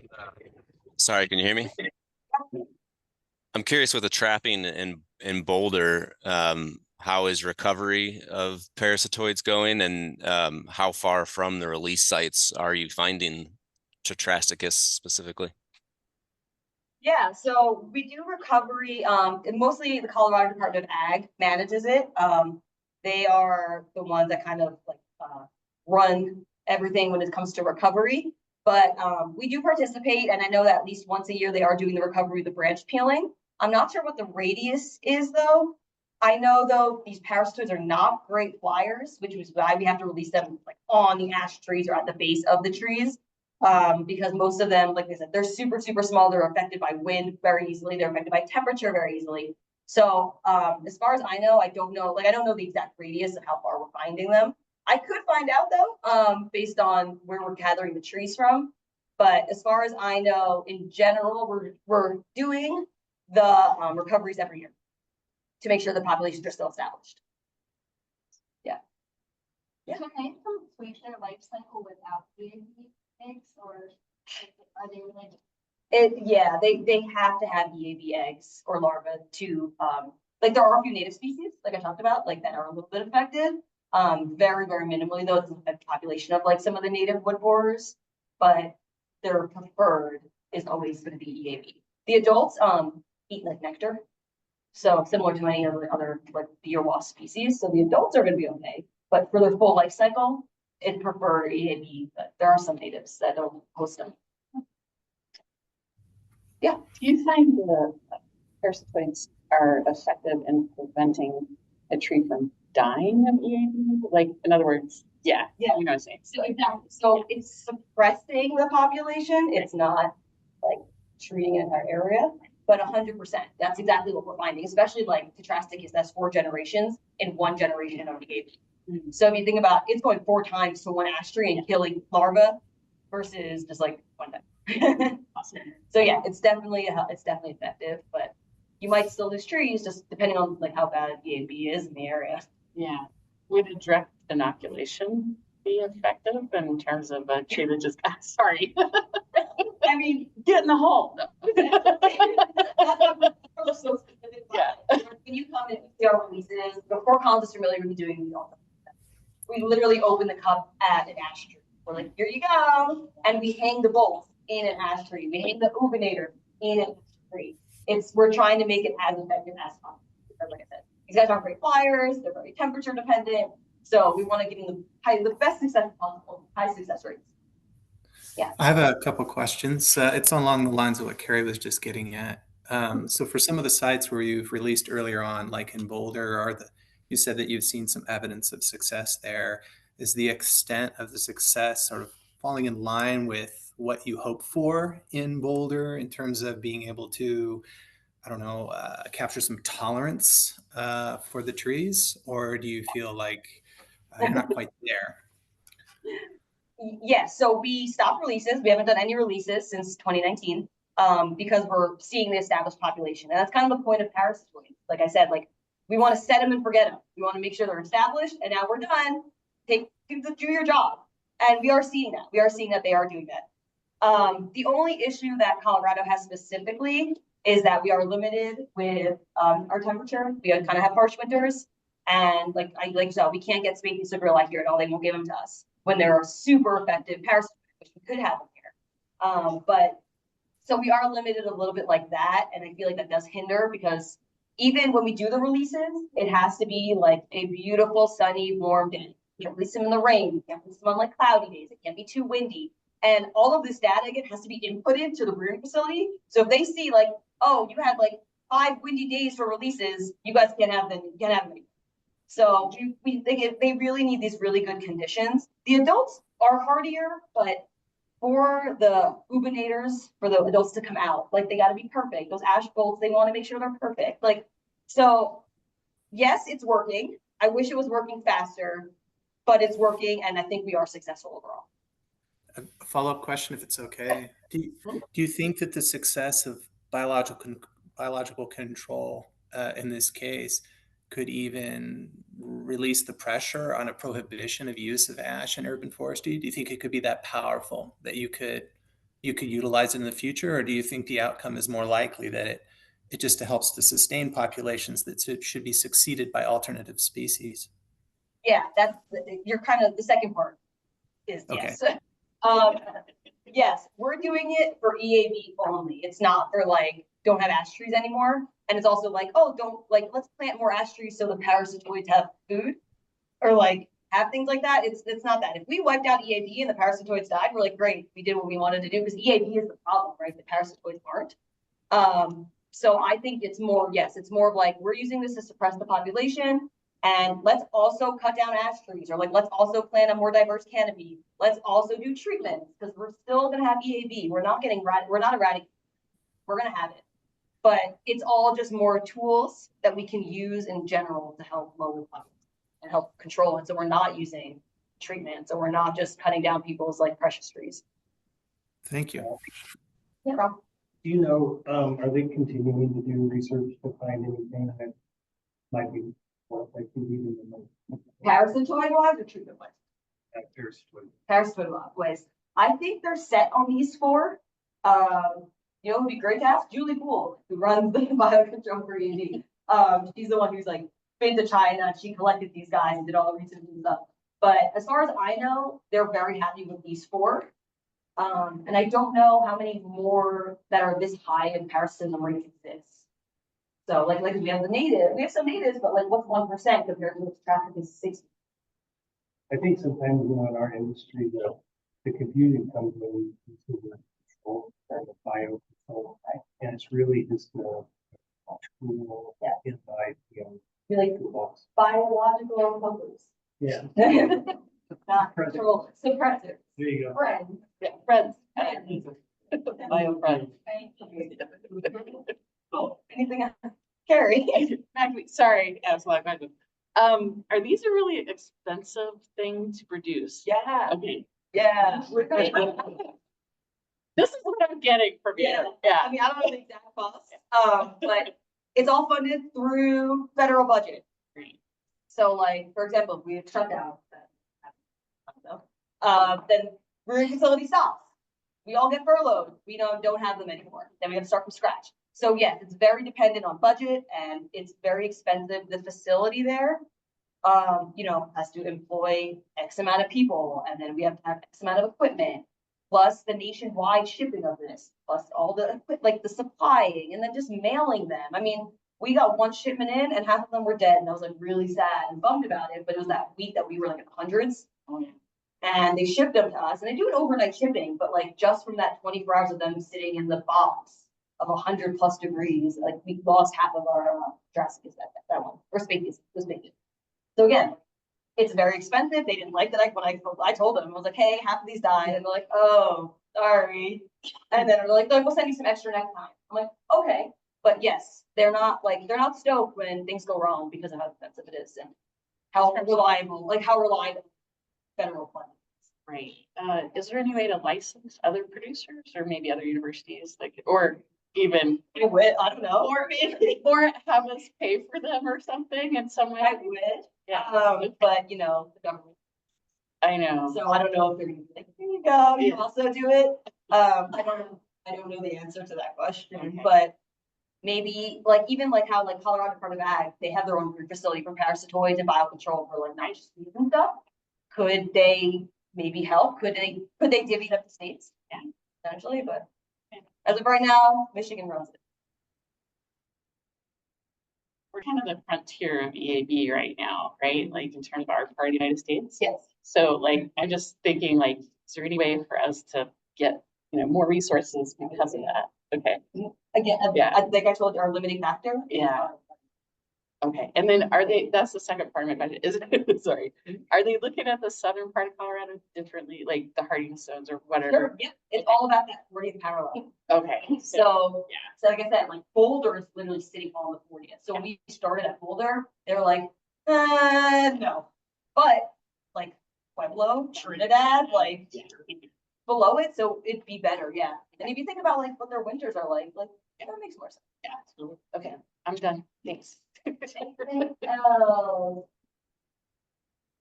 Sorry, can you hear me? I'm curious with the trapping in Boulder, how is recovery of parasitoids going, and how far from the release sites are you finding Tetrasticus specifically? Yeah, so we do recovery, and mostly the Colorado Department of Ag manages it. They are the ones that kind of like run everything when it comes to recovery. But we do participate, and I know that at least once a year they are doing the recovery of the branch peeling. I'm not sure what the radius is though. I know though these parasitoids are not great flyers, which is why we have to release them like on the ash trees or at the base of the trees. Because most of them, like I said, they're super, super small. They're affected by wind very easily. They're affected by temperature very easily. So as far as I know, I don't know the exact radius of how far we're finding them. I could find out though, based on where we're gathering the trees from. But as far as I know, in general, we're doing the recoveries every year to make sure the populations are still established. Yeah. Can they complete their life cycle without eating eggs, or are they like? Yeah, they have to have EAB eggs or larvae to like there are a few native species, like I talked about, like that are a little bit affected. Very, very minimally though, it's a population of like some of the native wood borers, but their preferred is always going to be EAB. The adults eat like nectar. So similar to any other like bee or wasp species. So the adults are going to be okay, but for their full life cycle, it prefer EAB, but there are some natives that don't host them. Yeah. Do you find the parasitoids are effective in preventing a tree from dying of EAB? Like, in other words, yeah, you know what I'm saying. So it's suppressing the population. It's not like treating an entire area, but 100%. That's exactly what we're finding, especially like Tetrasticus, that's 4 generations in 1 generation of EAB. Mm-hmm. So if you think about it's going 4 times to 1 ash tree and killing larvae versus just like 1 time. So yeah, it's definitely effective, but you might still lose trees just depending on like how bad EAB is in the area. Yeah. Would a direct inoculation be effective in terms of a tree that just got, sorry, I mean, get in the hole? Yeah. when you come and see our releases, before Collins is familiar with doing the all, we literally open the cup at an ash tree. We're like, here you go. And we hang the bolts in an ash tree. We hang the ubinator in an ash tree. We're trying to make it as effective as possible. Because like I said, these guys aren't great flyers, they're very temperature dependent. So we want to give them the best success possible, high success rates. Yeah. I have a couple questions. It's along the lines of what Carrie was just getting at. So for some of the sites where you've released earlier on, like in Boulder, you said that you've seen some evidence of success there. Is the extent of the success sort of falling in line with what you hope for in Boulder in terms of being able to, I don't know, capture some tolerance for the trees? Or do you feel like you're not quite there? Yes, so we stopped releases. We haven't done any releases since 2019 because we're seeing the established population. And that's kind of the point of parasitoides. Like I said, like we want to set them and forget them. We want to make sure they're established and now we're done. Do your job. And we are seeing that. We are seeing that they are doing that. The only issue that Colorado has specifically is that we are limited with our temperature. We kind of have harsh winters. And like we can't get Spanky Cigarilla here at all. They won't give them to us when there are super effective parasitoids, which we could have them here. But so we are limited a little bit like that. And I feel like that does hinder because even when we do the releases, it has to be like a beautiful, sunny, warm day. You can't release them in the rain. You can't release them on like cloudy days. It can't be too windy. And all of this data again has to be inputted to the breeding facility. So if they see like, oh, you had like 5 windy days for releases, you guys can't have them. You can't have them. So they really need these really good conditions. The adults are hardier, but for the ubinators, for the adults to come out, like they got to be perfect. Those ash bolts, they want to make sure they're perfect. Like, so yes, it's working. I wish it was working faster, but it's working. And I think we are successful overall. A follow-up question, if it's okay. Do you think that the success of biological control in this case could even release the pressure on a prohibition of use of ash in urban forestry? Do you think it could be that powerful that you could utilize it in the future, or do you think the outcome is more likely that it just helps to sustain populations that should be succeeded by alternative species? Yeah, you're kind of the second part is yes. Okay. Yes, we're doing it for EAB only. It's not for like don't have ash trees anymore. And it's also like, oh, let's plant more ash trees so the parasitoids have food or like have things like that. It's not that. If we wiped out EAB and the parasitoids died, we're like, great, we did what we wanted to do because EAB is the problem, right? The parasitoids aren't. So I think it's more of like, we're using this to suppress the population and let's also cut down ash trees or like, let's also plant a more diverse canopy. Let's also do treatments because we're still going to have EAB. We're not eradicating. We're going to have it. But it's all just more tools that we can use in general to help lower the population and help control it. So we're not using treatment. So we're not just cutting down people's like precious trees. Thank you. Yeah, Rob. Do you know, are they continuing to do research to find anything that might be what they can even Parasitoid wise or treatment wise? Parasitoid wise. I think they're set on these 4. You know, it'd be great to ask Julie Poole, who runs the Biocontrol for ED. She's the one who's like been to China. She collected these guys and did all the research and stuff. But as far as I know, they're very happy with these 4. And I don't know how many more that are this high in parasitism rate exist. So like we have some natives, but like what's 1% compared to what's traffic is 60? I think sometimes, you know, in our industry, the confusion comes when we consider control and the biocontrol, and it's really just a tool in the IPM. You're like biological focus. Yeah. Not control, suppressors. There you go. Friends. Yeah, friends. Bio friends. Oh, anything else? Carrie. Sorry, I was like, are these a really expensive thing to produce? Yeah. Okay. Yeah. This is what I'm getting from you. I Yeah. mean, I don't know the exact cost, but it's all funded through federal budget. Great. So like, for example, if we have shut down, then rural facility stops. We all get furloughed. We don't have them anymore. Then we have to start from scratch. So yes, it's very dependent on budget and it's very expensive. The facility there, has to employ X amount of people and then we have to have X amount of equipment, plus the nationwide shipping of this, plus all the, like the supplying and then just mailing them. I mean, we got one shipment in and half of them were dead and I was like really sad and bummed about it, but it was that week that we were like in hundreds. Oh, yeah. And they shipped them to us and they do it overnight shipping, but like just from that 24 hours of them sitting in the box of 100+ degrees, like we lost half of our dressings that one, or spaces, the spaces. So again, it's very expensive. They didn't like that. When I told them, I was like, hey, half of these died. And they're like, oh, sorry. And then they're like, we'll send you some extra next time. I'm like, okay. But yes, they're not stoked when things go wrong because of how expensive it is and how reliable federal funding. Right. Is there any way to license other producers or maybe other universities, like, or even, I don't know. or maybe, or have us pay for them or something in some way? I would. Yeah. But the government. I know. So I don't know if they're gonna be like, here you go, you also do it. I don't know the answer to that question, Okay. but maybe even how Colorado Department of Ag, they have their own facility for parasitoids and biocontrol for nitrogen and stuff. Could they maybe help? Could they divvy it up to states? Yeah, essentially, but as of right now, Michigan runs it. We're kind of the frontier of EAB right now, right? Like in terms of our part of the United States. Yes. So I'm just thinking is there any way for us to get, more resources because of that? Okay. Again, Yeah. I think I told you our limiting factor. Yeah. Okay. And then that's the second part of my question, is sorry. Are they looking at the southern part of Colorado differently, like the hardy zones or whatever? Sure, yeah, it's all about that 40th parallel. Okay. So like I said, Boulder is literally sitting on the 40th. So we started at Boulder. They were like, no. But Pueblo, Trinidad, below it, so it'd be better, yeah. And if you think about what their winters are like, that makes more sense. Yeah. Okay, I'm done. Thanks.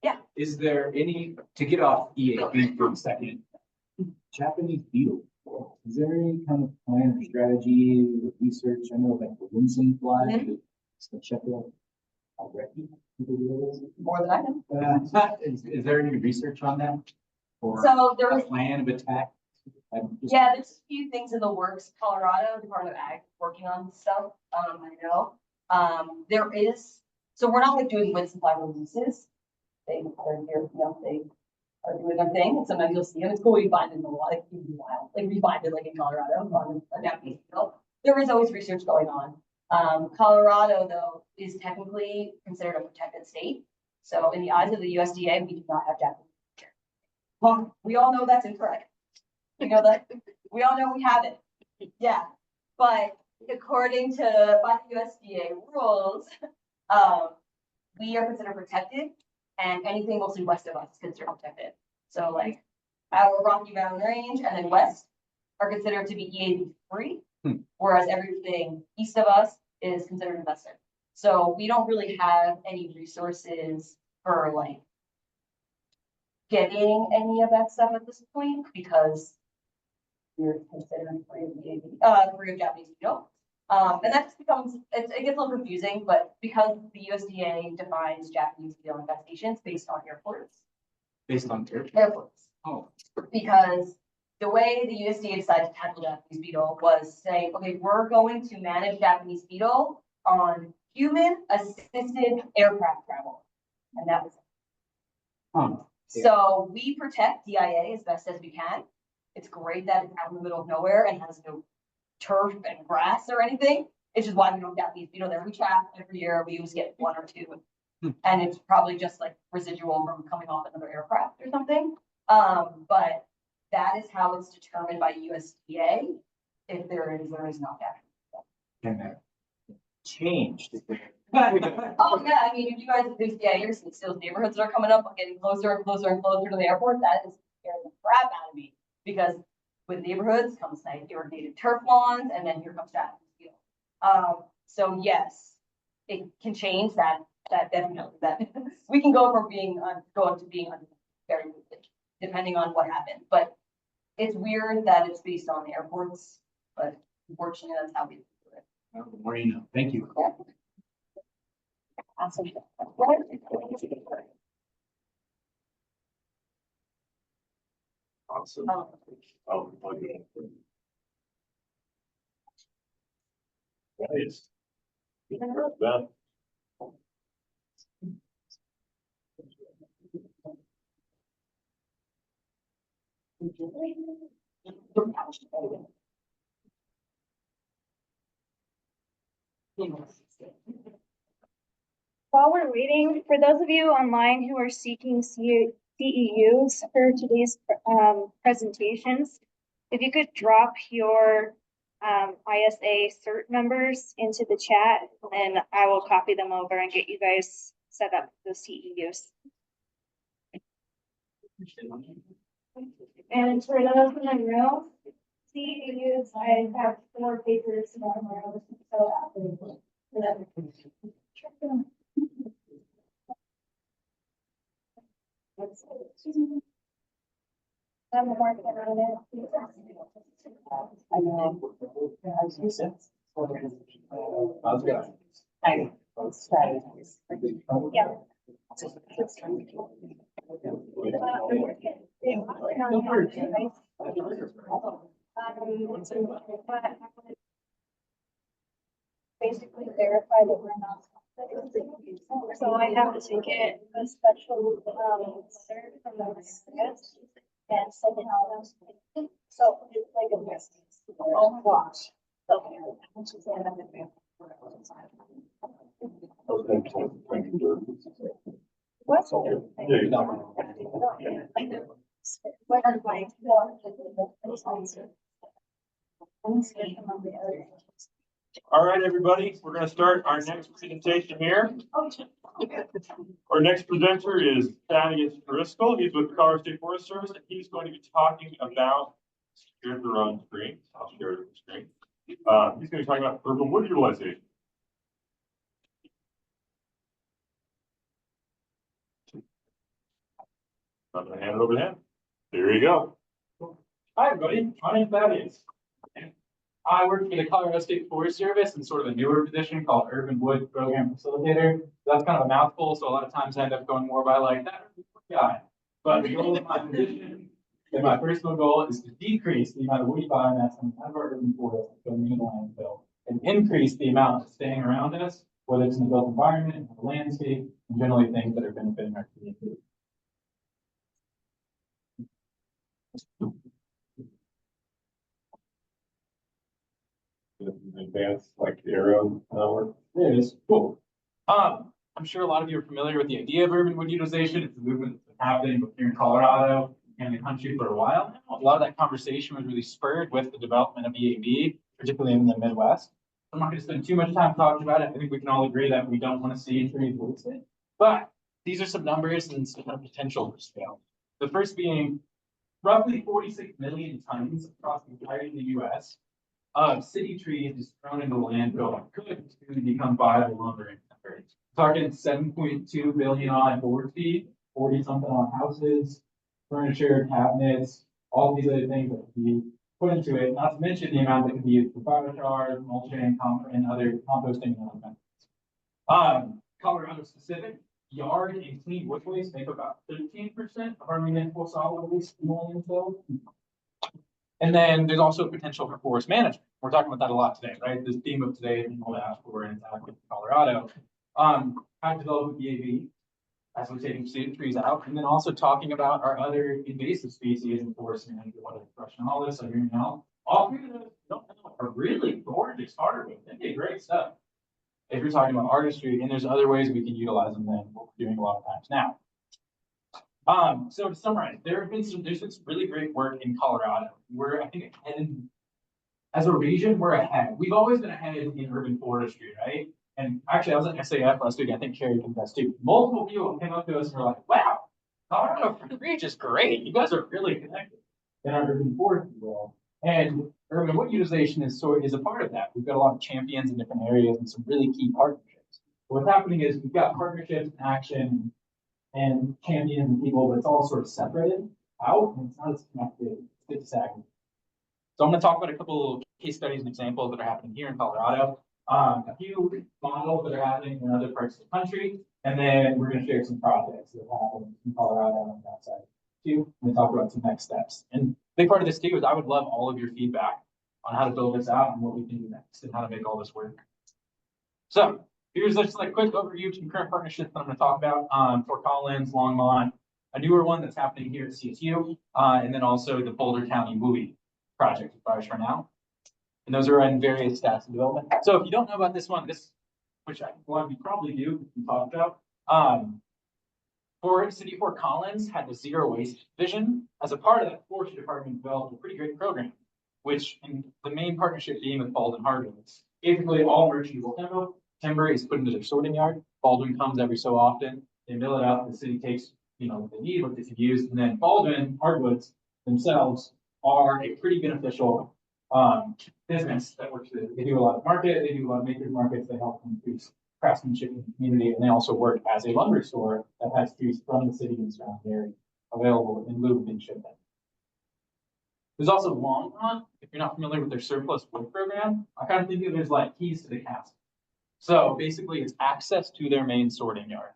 Yeah. Is there any, to get off EAB for a second, Japanese beetle, is there any kind of plan or strategy or research? I know the Winston fly, it's the Capella already. More than I know. Is there any research on that? Or so there a is plan of attack? there's a few things in the works. Colorado Department of Ag working on stuff. I know. There is, so we're not doing wind supply releases. They are here, they are doing their thing. And sometimes you'll see them. It's cool. We find it in the wild, we find it in Colorado on a Japanese field. There is always research going on. Colorado though is technically considered a protected state. So in the eyes of the USDA, we do not have Japanese. Well, we all know that's incorrect. We know that. We all know we have it. Yeah, but according to by the USDA rules, we are considered protected, and anything mostly west of us is considered protected. So our Rocky Mountain Range and then west are considered to be EAB free, whereas everything east of us is considered invested. So we don't really have any resources for getting any of that stuff at this point because we're considered free of free of Japanese beetle. And that just becomes, it gets a little confusing, but because the USDA defines Japanese beetle infestations based on airports. Based on territory? Airports. Oh. Because the way the USDA decided to tackle Japanese beetle was saying, okay, we're going to manage Japanese beetle on human-assisted aircraft travel. And that was it. So we protect DIA as best as we can. It's great that it's out in the middle of nowhere and has no turf and grass or anything. It's just why we don't Japanese beetle there. We trap every year. We always get one or two. And it's probably just residual from coming off another aircraft or something. But that is how it's determined by USDA if there is or is not Japanese beetle. Can that change? Oh yeah, I mean, if you guys do you're seeing those neighborhoods that are coming up, getting closer and closer and closer to the airport, that is scaring the crap out of me because with neighborhoods comes nice irrigated turf lawns, and then here comes that. So yes, it can change that definitely, that we can go from being going to being very quickly, depending on what happened. But it's weird that it's based on airports, but unfortunately that's how we do it. The more you know. Thank you. Yeah. Awesome. Awesome. Um, Oh, okay. Nice. Beth. While we're waiting, for those of you online who are seeking CEUs for today's presentations, if you could drop your ISA cert numbers into the chat, and I will copy them over and get you guys set up the CEUs. And for those in the room, CEUs, I have 4 papers tomorrow, so after. I'm working on it. I know. How's it going? Let's try it. Yeah. Basically verify that we're not. So I have to get a special letter from the residents and send it out. So it's like a list. Oh gosh. Okay. What's All right, everybody, we're gonna start our next presentation here. Our next presenter is Thaddeus Driscoll. He's with Colorado State Forest Service, and he's going to be talking about, here's the wrong screen, I'll share the screen. He's gonna be talking about urban wood utilization. I'm gonna hand it over to him. There you go. Hi, everybody. My name's Thaddeus. I work for the Colorado State Forest Service in sort of a newer position called Urban Wood Program Facilitator. That's kind of a mouthful, so a lot of times I end up going more by like that guy. But the goal of my position and my personal goal is to decrease the amount of woody biomass in our urban forest going into landfill and increase the amount that's staying around us, whether it's in the built environment, the landscape, and generally things that are benefiting our community. Advanced like arrow work. There it is. Cool. I'm sure a lot of you are familiar with the idea of urban wood utilization. It's a movement that's been happening both here in Colorado and the country for a while now. A lot of that conversation was really spurred with the development of EAB, particularly in the Midwest. I'm not going to spend too much time talking about it. I think we can all agree that we don't want to see trees wasted. But these are some numbers and some potential for scale. The first being roughly 46 million tons across the entirety of the US of city trees is thrown into landfill and could soon become viable lumber in temporary. Targeting 7.2 billion on board feet, 40 something on houses, furniture, cabinets, all these other things that could be put into it, not to mention the amount that could be used for biochar, mulching, and other composting and other methods. Colorado specific, yard and clean wood waste make about 13% of our municipal solid waste in the landfill. And then there's also potential for forest management. We're talking about that a lot today, right? This theme of today is all the ash for and attack in Colorado. How to develop EAB as we're taking trees out, and then also talking about our other invasive species in forest management, whether it's brush and all this, or here now. All three of those don't know, are really gorgeous hardwood. They do great stuff. If you're talking about artistry, and there's other ways we can utilize them than what we're doing a lot of times now. So to summarize, there's been some really great work in Colorado. We're, I think, ahead as a region, we're ahead. We've always been ahead in urban forestry, right? And actually, I was at SAF last week. I think Carrie can attest too. Multiple people came up to us and were like, wow, Colorado for the reach is great. You guys are really connected. in our urban forestry world. And urban wood utilization is a part of that. We've got a lot of champions in different areas and some really key partnerships. But what's happening is we've got partnerships and action and champions and people, but it's all sort of separated out and it's not as connected. It's stagnant. So I'm going to talk about a couple of case studies and examples that are happening here in Colorado, a few models that are happening in other parts of the country, and then we're going to share some projects that happen in Colorado and outside too, and talk about some next steps. And a big part of this too is I would love all of your feedback on how to build this out and what we can do next and how to make all this work. So here's just like a quick overview of some current partnerships that I'm going to talk about. Fort Collins, Longmont, a newer one that's happening here at CSU, and then also the Boulder County WUI project with Forestry now. And those are in various stats of development. So if you don't know about this one, which a lot of you probably do, we talked about, City of Fort Collins had the zero waste vision. As a part of that, Forestry Department developed a pretty great program, which in the main partnership being with Baldwin Hardwoods. Basically, all merchantable timber is put into their sorting yard. Baldwin comes every so often. They mill it out. The city takes, what they need, what they can use, and then Baldwin Hardwoods themselves are a pretty beneficial business that works. They do a lot of market. They do a lot of makers markets. They help increase craftsmanship in the community, and they also work as a lumber store that has trees from the city and surrounding area available in lieu of being shipped in. There's also Longmont. If you're not familiar with their surplus wood program, I kind of think of it as like keys to the castle. So basically, it's access to their main sorting yard.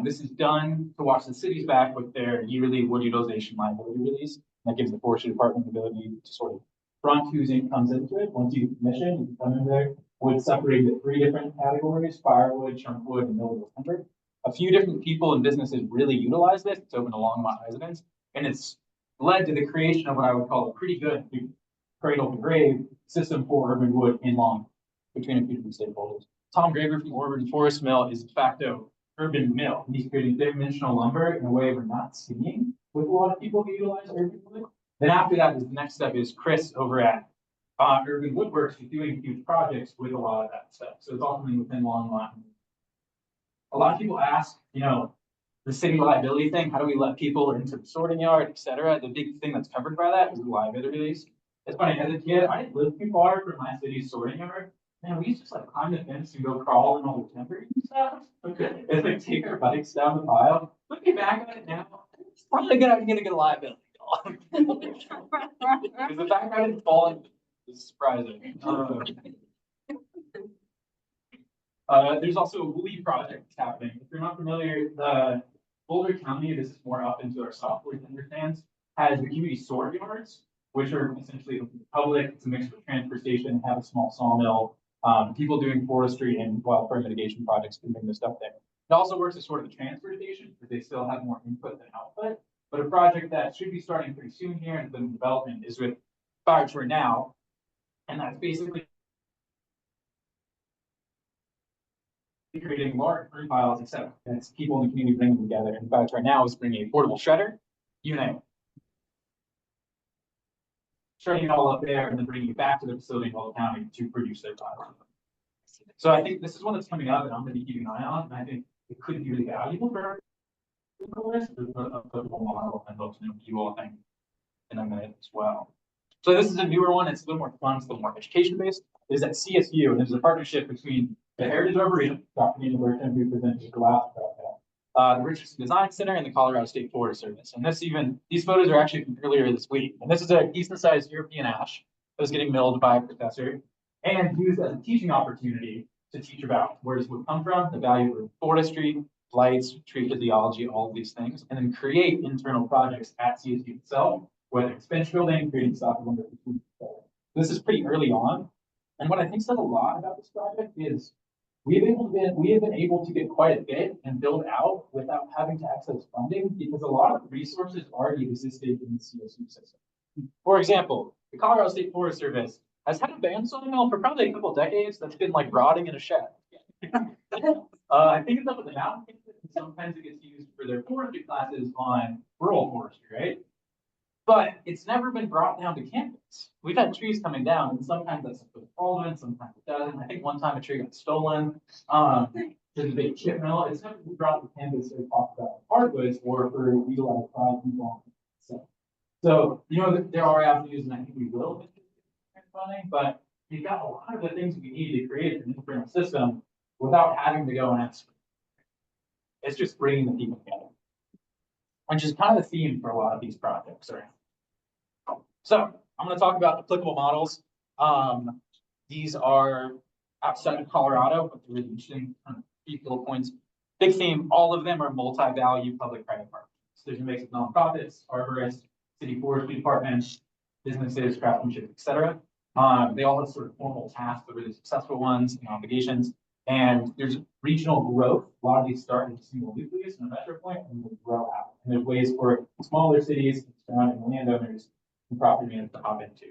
This is done to watch the city's back with their yearly wood utilization liability release. That gives the Forestry Department the ability to sort of front whose ink comes into it. Once you commission, you can come in there. Wood separated into 3 different categories: firewood, chunk wood, and millable timber. A few different people and businesses really utilize this. It's open to Longmont residents, and it's led to the creation of what I would call a pretty good cradle to grave system for urban wood in Longmont between a few different stakeholders. Tom Graver from Urban Forest Mill is de facto urban mill. He's creating dimensional lumber in a way we're not seeing with a lot of people who utilize urban wood. Then after that, the next step is Chris over at Urban Woodworks, who's doing huge projects with a lot of that stuff. So it's ultimately within Longmont. A lot of people ask, the city liability thing, how do we let people into the sorting yard, et cetera? The big thing that's covered by that is the liability release. It's funny, as a kid, I didn't live too far from my city's sorting yard. Man, we used to just climb the fence and go crawl in all the timber and stuff. Okay. And take our bikes down the pile. Looking back at it now, it's probably gonna get a liability. Because the fact I didn't fall into is surprising. There's also a WUI project that's happening. If you're not familiar, the Boulder County, this is more up into our software understands, has the community sort yards, which are essentially public. It's a mix of a transfer station, have a small sawmill. People doing forestry and wildfire mitigation projects can bring this stuff there. It also works as sort of a transfer station because they still have more input than output. But a project that should be starting pretty soon here and in development is with Forestry now, and that's basically creating large burn piles, etc. And it's people in the community bringing them together. And Forestry now is bringing a portable shredder, shredding it all up there and then bringing it back to the facility in Boulder County to produce their piles. So I think this is one that's coming up and I'm going to be keeping an eye on. And I think it could be really valuable for a model and folks know you all think in a minute as well. So this is a newer one. It's a little more fun. It's a little more education based. It is at CSU, and there's a partnership between the Heritage Arboretum, Dr. Nina Burton, who presented the last the Richardson Design Center, and the Colorado State Forest Service. And these photos are actually from earlier this week. And this is a decent-sized European ash that was getting milled by a professor and used as a teaching opportunity to teach about where does wood come from, the value of forestry, lights, tree physiology, all of these things, and then create internal projects at CSU itself, whether it's bench building, creating soft lumber. This is pretty early on. And what I think says a lot about this project is we have been able to get quite a bit and build out without having to access funding because a lot of the resources already existed in the CSU system. For example, the Colorado State Forest Service has had a bandsaw mill for probably a couple of decades that's been like rotting in a shed. I think it's up at the mountain campus, and sometimes it gets used for their forestry classes on rural forestry, right? But it's never been brought down to campus. We've had trees coming down, and sometimes that's fallen, sometimes it doesn't. I think one time a tree got stolen. There's a big chip mill. It's never been brought to campus to talk about hardwoods or for utilized projects. So So, you know, there are avenues, and I think we will get funding, but you've got a lot of the things we need to create an internal system without having to go and ask. It's just bringing the people together, which is kind of the theme for a lot of these projects. Right? So I'm going to talk about applicable models. These are outside of Colorado, but they're really interesting key little points. Big theme, all of them are multi-value public-private partnerships. There's a mix of nonprofits, arborists, city forestry departments, businesses, craftsmanship, etc. They all have sort of formal tasks, the really successful ones and obligations. And there's regional growth. A lot of these start in a single nucleus and a metro point and will grow out. And there's ways for smaller cities, surrounding landowners, and property managers to hop into.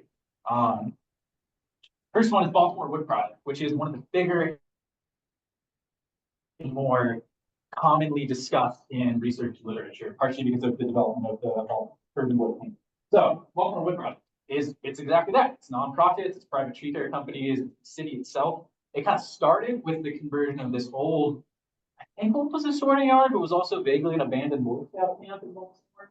First one is Baltimore Wood Project, which is one of the bigger and more commonly discussed in research literature, partially because of the development of the urban wood thing. So Baltimore Wood Project it's exactly that. It's nonprofits, it's private tree care companies, it's the city itself. It kind of started with the conversion of this old, I think it was a sorting yard, but was also vaguely an abandoned wood camp in Baltimore.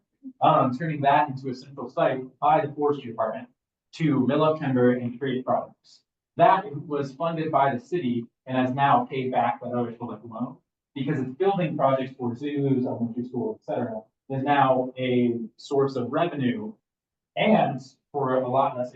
Turning that into a central site by the forestry department to mill up timber and create products. That was funded by the city and has now paid back that other public loan because it's building projects for zoos, elementary schools, etc. Is now a source of revenue and for a lot less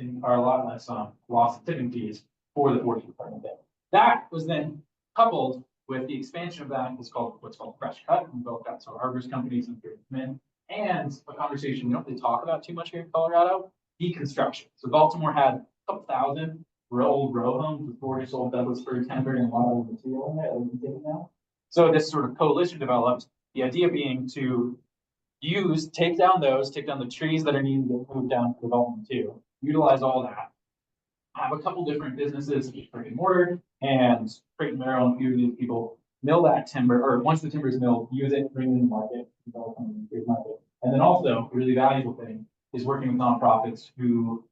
loss of tipping fees for the forestry department. That was then coupled with the expansion of that what's called fresh cut, and both got so harvest companies and men, and a conversation we don't really talk about too much here in Colorado, deconstruction. So Baltimore had a couple thousand old row homes with gorgeous old Douglas fir timber and a lot of material in there that we can take now. So this sort of coalition developed, the idea being to take down the trees that are needing to get moved down for development too, utilize all that, have a couple different businesses, brick and mortar, and create their own community of people, mill that timber, or once the timber is milled, use it, bring it in the market, develop in the market. And then also, a really valuable thing is working with nonprofits who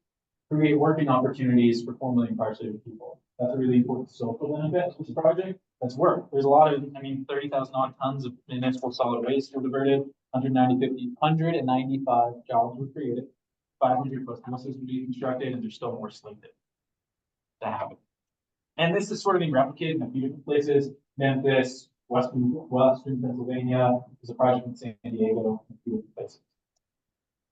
create working opportunities for formerly incarcerated people. That's a really important social benefit to this project. That's work. There's a lot of, 30,000 odd tons of municipal solid waste were diverted, 195 jobs were created, 500 plus houses would be constructed, and there's still more slated to happen. And this is sort of being replicated in a few different places. Memphis, Western Pennsylvania, there's a project in San Diego, and a few different places.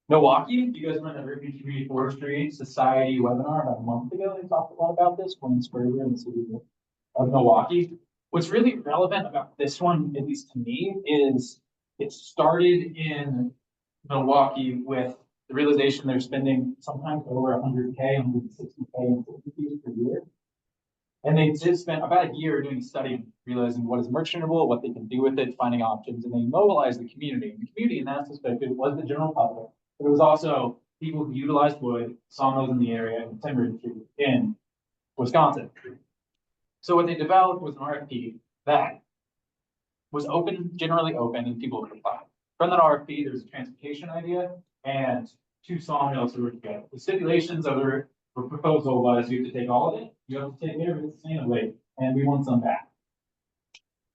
Milwaukee, you guys remember the Urban Community Forestry Society webinar about a month ago? They talked a lot about this, one further in the city of Milwaukee. What's really relevant about this one, at least to me, is it started in Milwaukee with the realization they're spending sometimes over 100K, 160K in fees per year. And they did spend about a year doing a study, realizing what is merchantable, what they can do with it, finding options, and they mobilized the community. And the community in that perspective was the general public, but it was also people who utilized wood, sawmills in the area, and timber industry in Wisconsin. So what they developed was an RFP that was generally open, and people could apply. From that RFP, there was a transportation idea and 2 sawmills that were together. The stipulations of the proposal was you have to take all of it, you have to take care of it sustainably, and we want some back.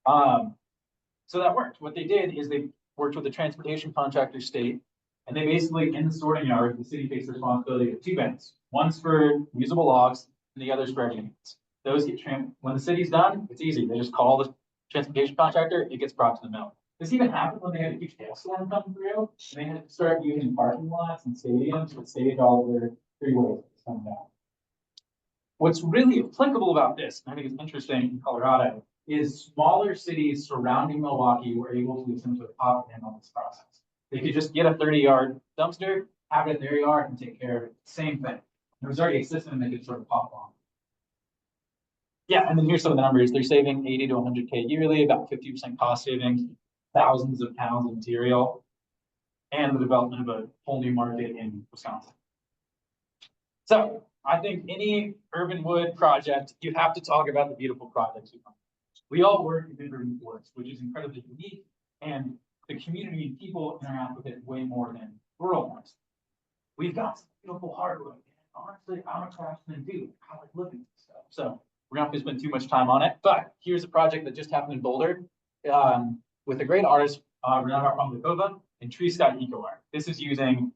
So that worked. What they did is they worked with the transportation contractor state, and they basically, in the sorting yard, the city takes responsibility of 2 bins. One's for usable logs, and the other's for bins. Those get when the city's done, it's easy. They just call the transportation contractor, it gets brought to the mill. This even happened when they had a huge hailstorm come through, and they had to start using parking lots and stadiums to stage all of their freeways coming down. What's really applicable about this, and I think it's interesting in Colorado, is smaller cities surrounding Milwaukee were able to essentially hop in on this process. They could just get a 30-yard dumpster, have it in their yard, and take care of it. Same thing. There was already a system they could sort of pop on. Yeah, and then here's some of the numbers. They're saving 80 to 100K yearly, about 50% cost savings, thousands of pounds of material, and the development of a whole new market in Wisconsin. So I think any urban wood project, you have to talk about the beautiful projects. We all work in urban forests, which is incredibly unique, and the community and people interact with it way more than rural ones. We've got some beautiful hardwood. Honestly, I'm a craftsman too. I like looking at stuff. So we're not going to spend too much time on it, but here's a project that just happened in Boulder with a great artist, Renata Pamlikova, and Tree Sky Eco Art. This is using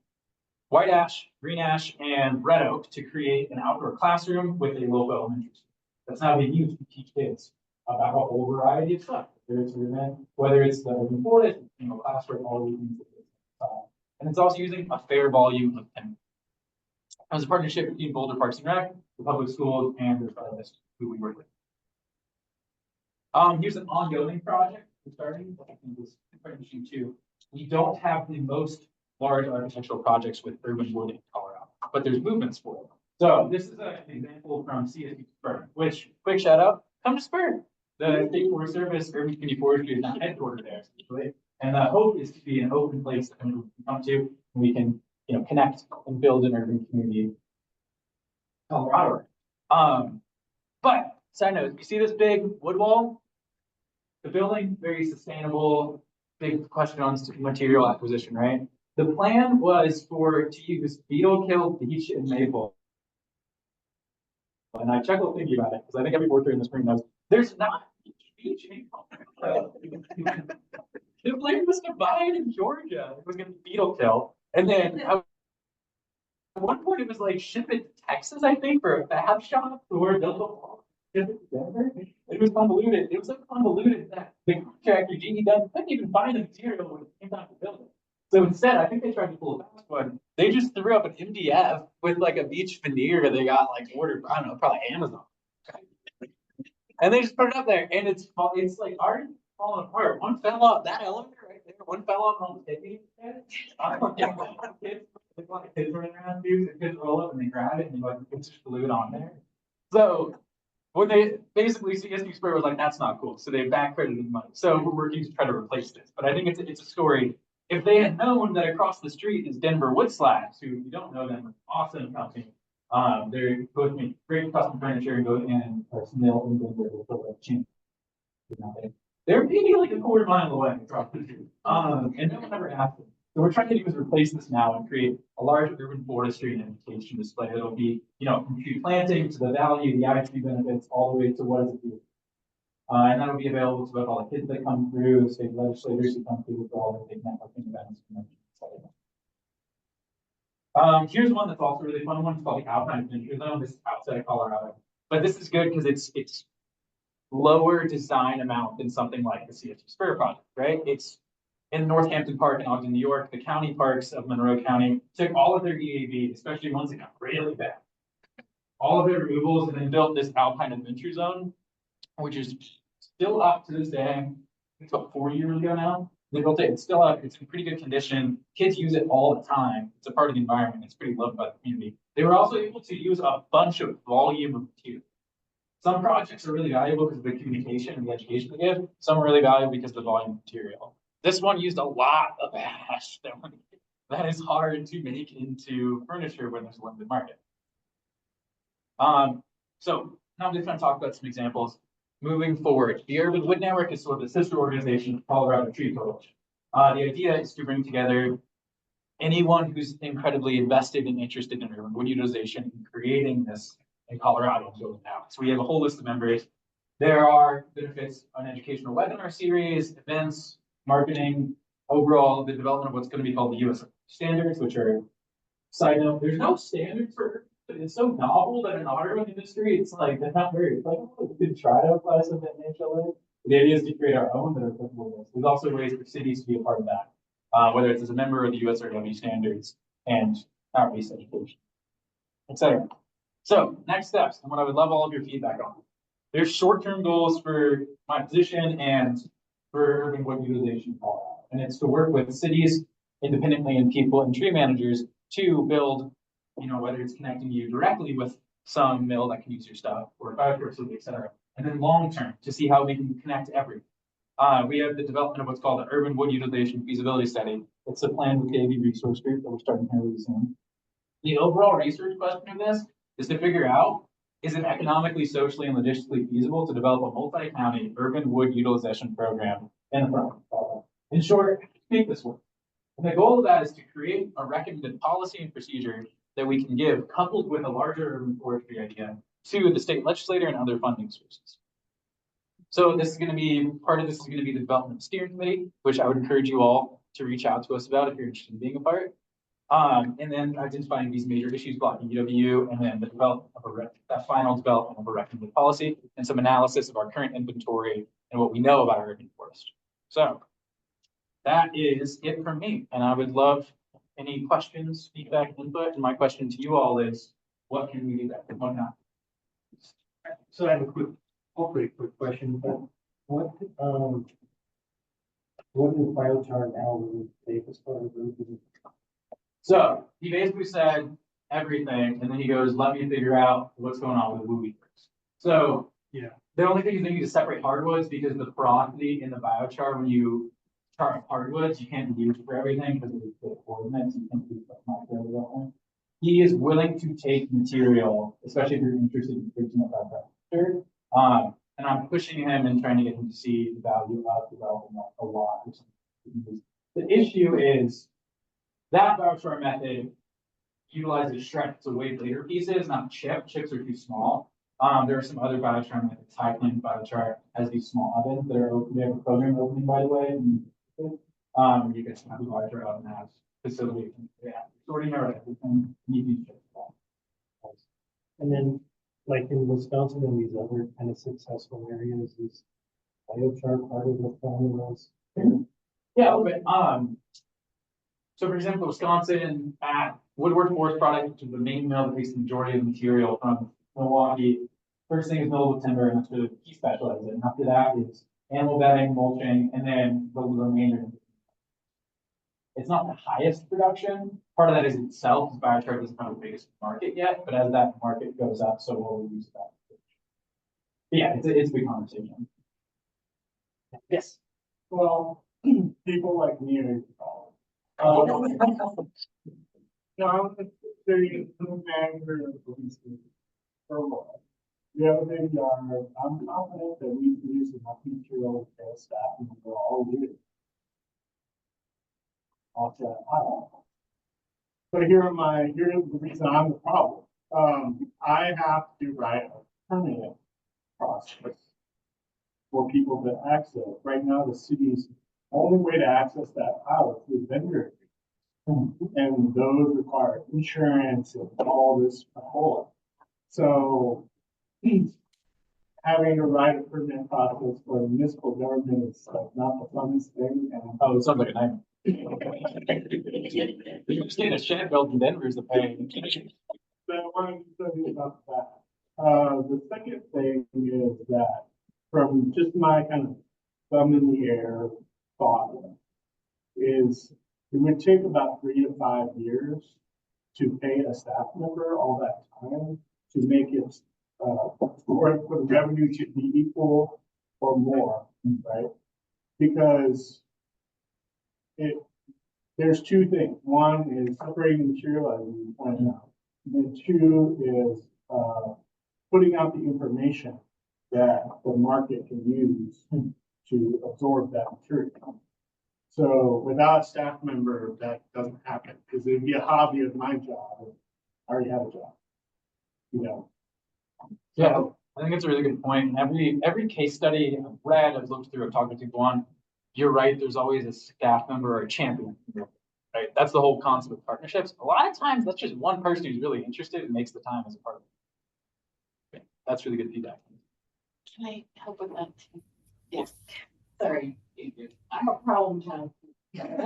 white ash, green ash, and red oak to create an outdoor classroom with a local elementary school. That's now being used to teach kids about a whole variety of stuff. Whether it's the urban forest, classroom, all these things. And it's also using a fair volume of chemicals. It was a partnership between Boulder Parks and Rec, the public schools, and the Thaddeus, who we work with. Here's an ongoing project we're starting, which I think is quite interesting too. We don't have the most large architectural projects with urban wood in Colorado, but there's movements for them. So this is an example from CSU Spur, which, quick shout out, come to Spur. The State Forest Service, Urban Community Forestry is not headquartered there, essentially. And the hope is to be an open place that everyone can come to, and we can, connect and build an urban community. Colorado. But side note, you see this big wood wall? The building, very sustainable, big question on material acquisition, right? The plan was to use beetle kill beech and maple. And I chuckle thinking about it because I think every worker in this room knows there's not beech in Colorado. The plan was to buy it in Georgia. It was going to be beetle kill. And then at one point it was like ship it to Texas, I think, for a fab shop or build a wall. It was convoluted. It was so convoluted that the contractor, GE Dunn, couldn't even find the material when it came time to build it. So instead, I think they tried to pull a fast one. They just threw up an MDF with like a beech veneer they got like ordered, I don't know, probably Amazon. And they just put it up there, and it's like already falling apart. One fell off that elevator right there. One fell off and almost hit me. Kids running around, dudes, and kids roll up and they grab it and they it's just glued on there. So when they basically CSU Spur was like, that's not cool. So they back credited the money. So we're working to try to replace this. But I think it's a story. If they had known that across the street is Denver Wood Slabs, who, if you don't know them, awesome company. They're both make great custom furniture and go in or mill in Denver with chain. They're maybe like a quarter mile away across the street. And no one ever asked them. So we're trying to do is replace this now and create a large urban forestry and education display that'll be, from tree planting to the value, the IT benefits, all the way to what does it do. And that'll be available to both all the kids that come through, state legislators who come through for all the big networking events. Here's one that's also really fun. One called the Alpine Adventure Zone. This is outside of Colorado, but this is good because it's lower design amount than something like the CSU Spur project, right? It's in Northampton Park in Ogden, New York. The county parks of Monroe County took all of their EAV, especially ones that got really bad, all of their removals, and then built this Alpine Adventure Zone, which is still up to this day. It's about 4 years ago now. They built it. It's still up. It's in pretty good condition. Kids use it all the time. It's a part of the environment. It's pretty loved by the community. They were also able to use a bunch of volume of material. Some projects are really valuable because of the communication and the education they give. Some are really valuable because of the volume of material. This one used a lot of ash. That is hard to make into furniture when there's a limited market. So now I'm just going to talk about some examples. Moving forward, the Urban Wood Network is sort of the sister organization of Colorado Tree Coalition. The idea is to bring together anyone who's incredibly invested and interested in urban wood utilization and creating this in Colorado and building out. So we have a whole list of members. There are benefits on educational webinar series, events, marketing, overall the development of what's going to be called the US standards, which are, side note, there's no standards for, it's so novel that in our industry, it's like, they're not very applicable. We could try to apply something nationally. The idea is to create our own that are applicable. There's also ways for cities to be a part of that, whether it's as a member of the USRW standards and outreach education, etc. So next steps, and what I would love all of your feedback on. There's short-term goals for my position and for urban wood utilization in Colorado. And it's to work with cities independently and people and tree managers to build, whether it's connecting you directly with some mill that can use your stuff or biodiversity, et cetera. And then long-term to see how we can connect everything. We have the development of what's called the Urban Wood Utilization Feasibility Study. It's a plan with Davey resource group that we're starting here really soon. The overall research question of this is to figure out, is it economically, socially, and logistically feasible to develop a multi-county urban wood utilization program in the province of Colorado? In short, make this work. And the goal of that is to create a recommended policy and procedure that we can give, coupled with a larger urban forestry idea, to the state legislator and other funding sources. So this is going to be, part of this is going to be the development steering committee, which I would encourage you all to reach out to us about if you're interested in being a part. And then identifying these major issues blocking UW, and then the development of that final development of a recommended policy, and some analysis of our current inventory and what we know about our urban forest. So that is it from me, and I would love any questions, feedback, input. And my question to you all is, what can we do better? What not? So I have a hopefully quick question, but what is biochar now really take as far as roofing? So he basically said everything, and then he goes, let me figure out what's going on with woody fruits. So Yeah. the only thing is they need to separate hardwoods, because the porosity in the biochar, when you char up hardwoods, you can't use it for everything because of the coordinates. You can't use that micro development. He is willing to take material, especially if you're interested in fixing up that texture. And I'm pushing him and trying to get him to see the value of developing like a lot or something. The issue is that biochar method utilizes shred to way later pieces, not chip. Chips are too small. There are some other biochar methods. High plant biochar has these small ovens that are open. They have a program opening, by the way. You can have the biochar oven has facility. Yeah, sorting out everything. And then, like in Wisconsin and these other kind of successful areas, is biochar part of the formulas? Yeah, but so for example, Wisconsin at Woodward Forest Products, which is the main mill that makes the majority of the material from Milwaukee. First thing is millable timber, and that's where he specializes in. After that is animal bedding, mulching, and then the remainder. It's not the highest production. Part of that is itself, biochar isn't the biggest market yet, but as that market goes up, so will we use that. But yeah, it's a big conversation. Yes. Well, people like me are no, there's no matter for what. The other thing I'm confident that we produce enough material to get staff and for all year. But here's the reason I'm the problem. I have to write a permanent process for people to access. Right now, the city's only way to access that pilot is vendor. And those require insurance and all this whole. So having to write a permanent process for the municipal government is like not the funnest thing. And it sounds like a nightmare. You just need a shed built in Denver is the pain. So I wanted to tell you about that. The second thing is that from just my kind of thumb in the air thought is it would take about 3 to 5 years to pay a staff member all that time to make it for the revenue to be equal or more, right? Because there's two things. One is separating material, as you pointed out. And two is putting out the information that the market can use to absorb that material. So without a staff member, that doesn't happen because it'd be a hobby of my job. I already have a job, you know. Yeah, I think it's a really good point. Every case study I've read, I've looked through, I've talked to people on. You're right. There's always a staff member or a champion, right? That's the whole concept of partnerships. A lot of times, that's just one person who's really interested and makes the time as a part of it. Okay, that's really good feedback. Can I help with that too? Yes. Sorry, I'm a problem child. That's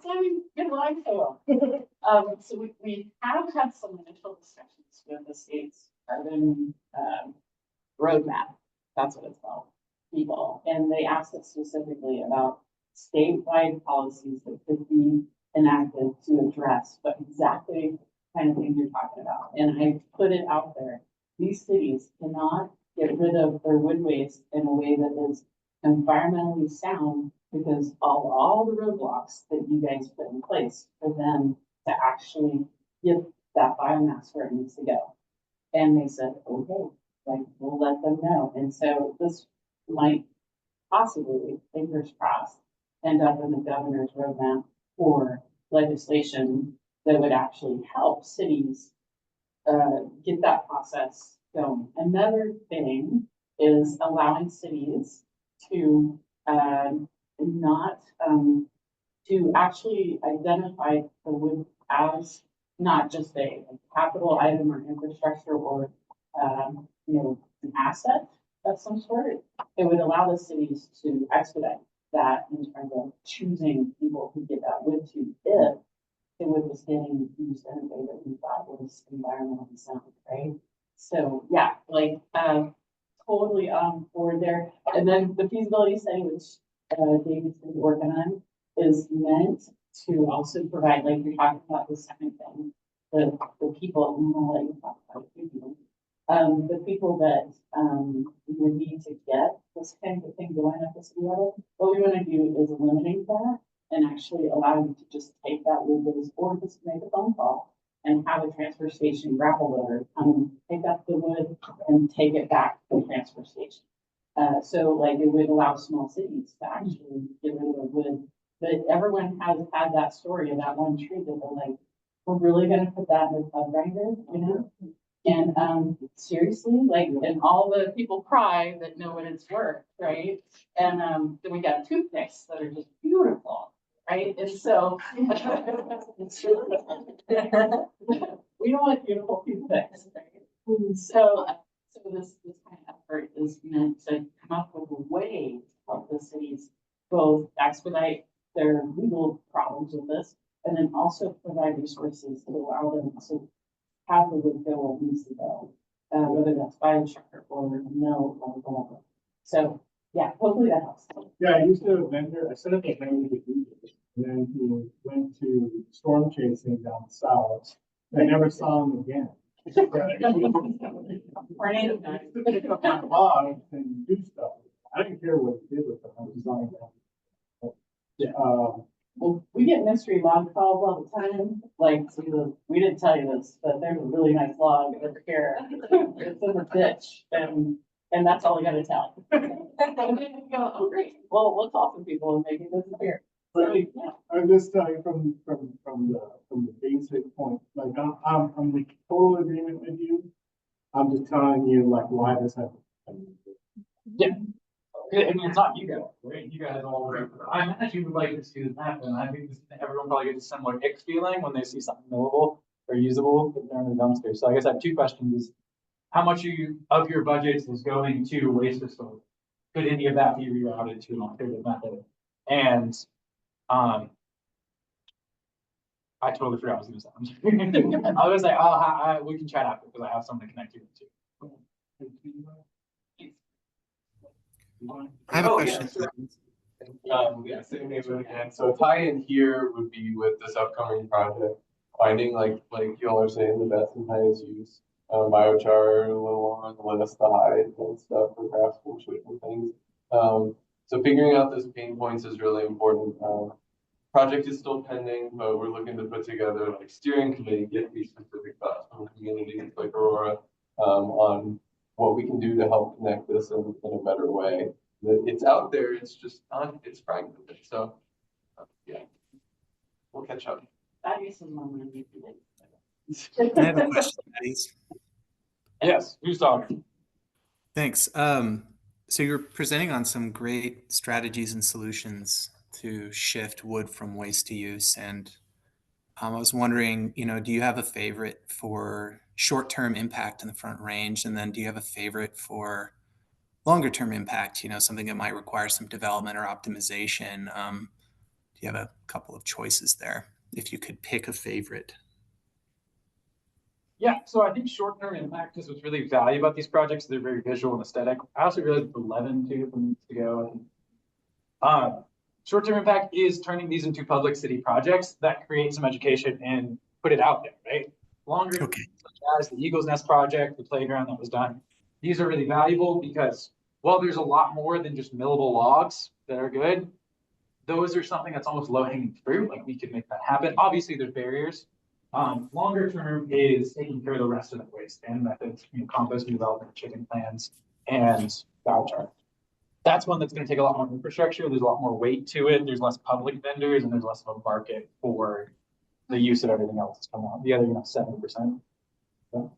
why we get along so well. So we have had some initial discussions with the state's carbon roadmap. That's what it's called, people. And they asked us specifically about statewide policies that could be enacted to address what exactly kind of things you're talking about. And I put it out there. These cities cannot get rid of their wood waste in a way that is environmentally sound because all the roadblocks that you guys put in place for them to actually get that biomass where it needs to go. And they said, okay, like we'll let them know. And so this might possibly, fingers crossed, end up in the governor's roadmap for legislation that would actually help cities get that process going. Another thing is allowing cities to not to actually identify the wood as not just a capital item or infrastructure or, an asset of some sort. It would allow the cities to expedite that in terms of choosing people who get that wood to if it was getting used in a way that we thought was environmentally sound, right? So yeah, like totally on board there. And then the feasibility study, which David's been working on, is meant to also provide, like you're talking about the second thing, the people, I'm gonna let you talk about it, the people that we would need to get this kind of thing going at the city level. What we want to do is eliminate that and actually allow them to just take that wood that is, or just make a phone call and have a transfer station grapple loader take up the wood and take it back to the transfer station. So like it would allow small cities to actually get rid of the wood. But everyone has had that story of that one tree that they're like, we're really gonna put that in the club grinder, you know? And seriously, like, and all the people cry that know what it's worth, right? And then we got toothpicks that are just beautiful, right? And so we don't want beautiful toothpicks, right? So this kind of effort is meant to come up with a way to help the cities both expedite their legal problems with this, and then also provide resources to allow them to have the wood go where it needs to go, whether that's biochar or mill or whatever. So yeah, hopefully that helps. Yeah, I used to have a vendor, I set up a vendor to do this, and then he went to storm chasing down south. I never saw him again. Log and do stuff. I didn't care what he did with them. I was designing them. Yeah. Well, we get mystery log calls all the time. Like, we didn't tell you this, but there's a really nice log over here. It's in the ditch, and that's all we gotta tell. Oh, great. Well, we'll talk to people and make it disappear. So, yeah. I'm just telling you from the basic point, like I'm in total agreement with you. I'm just telling you like why this happened. Yeah. I mean, it's not you guys, right? You guys all work. I imagine would like to see this happen. I think everyone probably gets a similar ick feeling when they see something knowable or usable put there in the dumpster. So I guess I have two questions: how much of your budget is going to waste disposal? Could any of that be rerouted to an alternative method? And I totally forgot what I was going to say. I was like, we can chat after because I have something to connect you to. I have a question. Yeah, same neighborhood again. So a tie-in here would be with this upcoming project, finding like y'all are saying the best and highest use. Biochar, a little on the list, the hide and stuff for craftsmanship and things. So figuring out those pain points is really important. Project is still pending, but we're looking to put together like steering committee, get these specific thoughts from communities like Aurora on what we can do to help connect this in a better way. It's out there, it's just it's fragmented. So yeah, we'll catch up. Thaddeus is my money. I have a question, Thaddeus. Yes, who's talking? Thanks. So you're presenting on some great strategies and solutions to shift wood from waste to use. And I was wondering, do you have a favorite for short-term impact in the Front Range? And then do you have a favorite for longer-term impact, something that might require some development or optimization? Do you have a couple of choices there, if you could pick a favorite? Yeah, so I think short-term impact is what's really valuable about these projects. They're very visual and aesthetic. I also realized 11 too from weeks ago. And short-term impact is turning these into public city projects that create some education and put it out there, right? Longer, okay, such as the Eagle's Nest project, the playground that was done. These are really valuable because, well, there's a lot more than just millable logs that are good. Those are something that's almost low-hanging fruit. Like we could make that happen. Obviously, there's barriers. Longer term is taking care of the rest of the waste and methods, composting development, chicken plans, and biochar. That's one that's going to take a lot more infrastructure. There's a lot more weight to it. There's less public vendors, and there's less of a market for the use of everything else that's coming out. The other, 7%. So.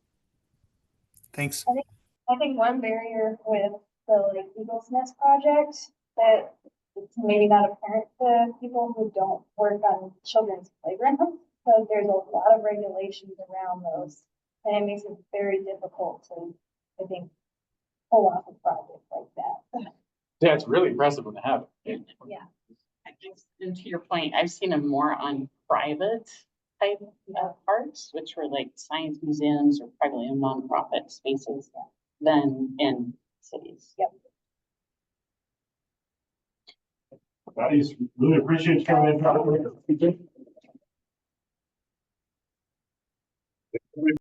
Thanks. I think one barrier with the Eagle's Nest project that it's maybe not apparent to people who don't work on children's playgrounds, because there's a lot of regulations around those. And it makes it very difficult to, I think, pull off a project like that. Yeah, it's really impressive when they have it. Yeah. I guess, and to your point, I've seen them more on private type parks, which were like science museums or privately owned nonprofit spaces than in cities. Yep. Thaddeus, really appreciate you coming in.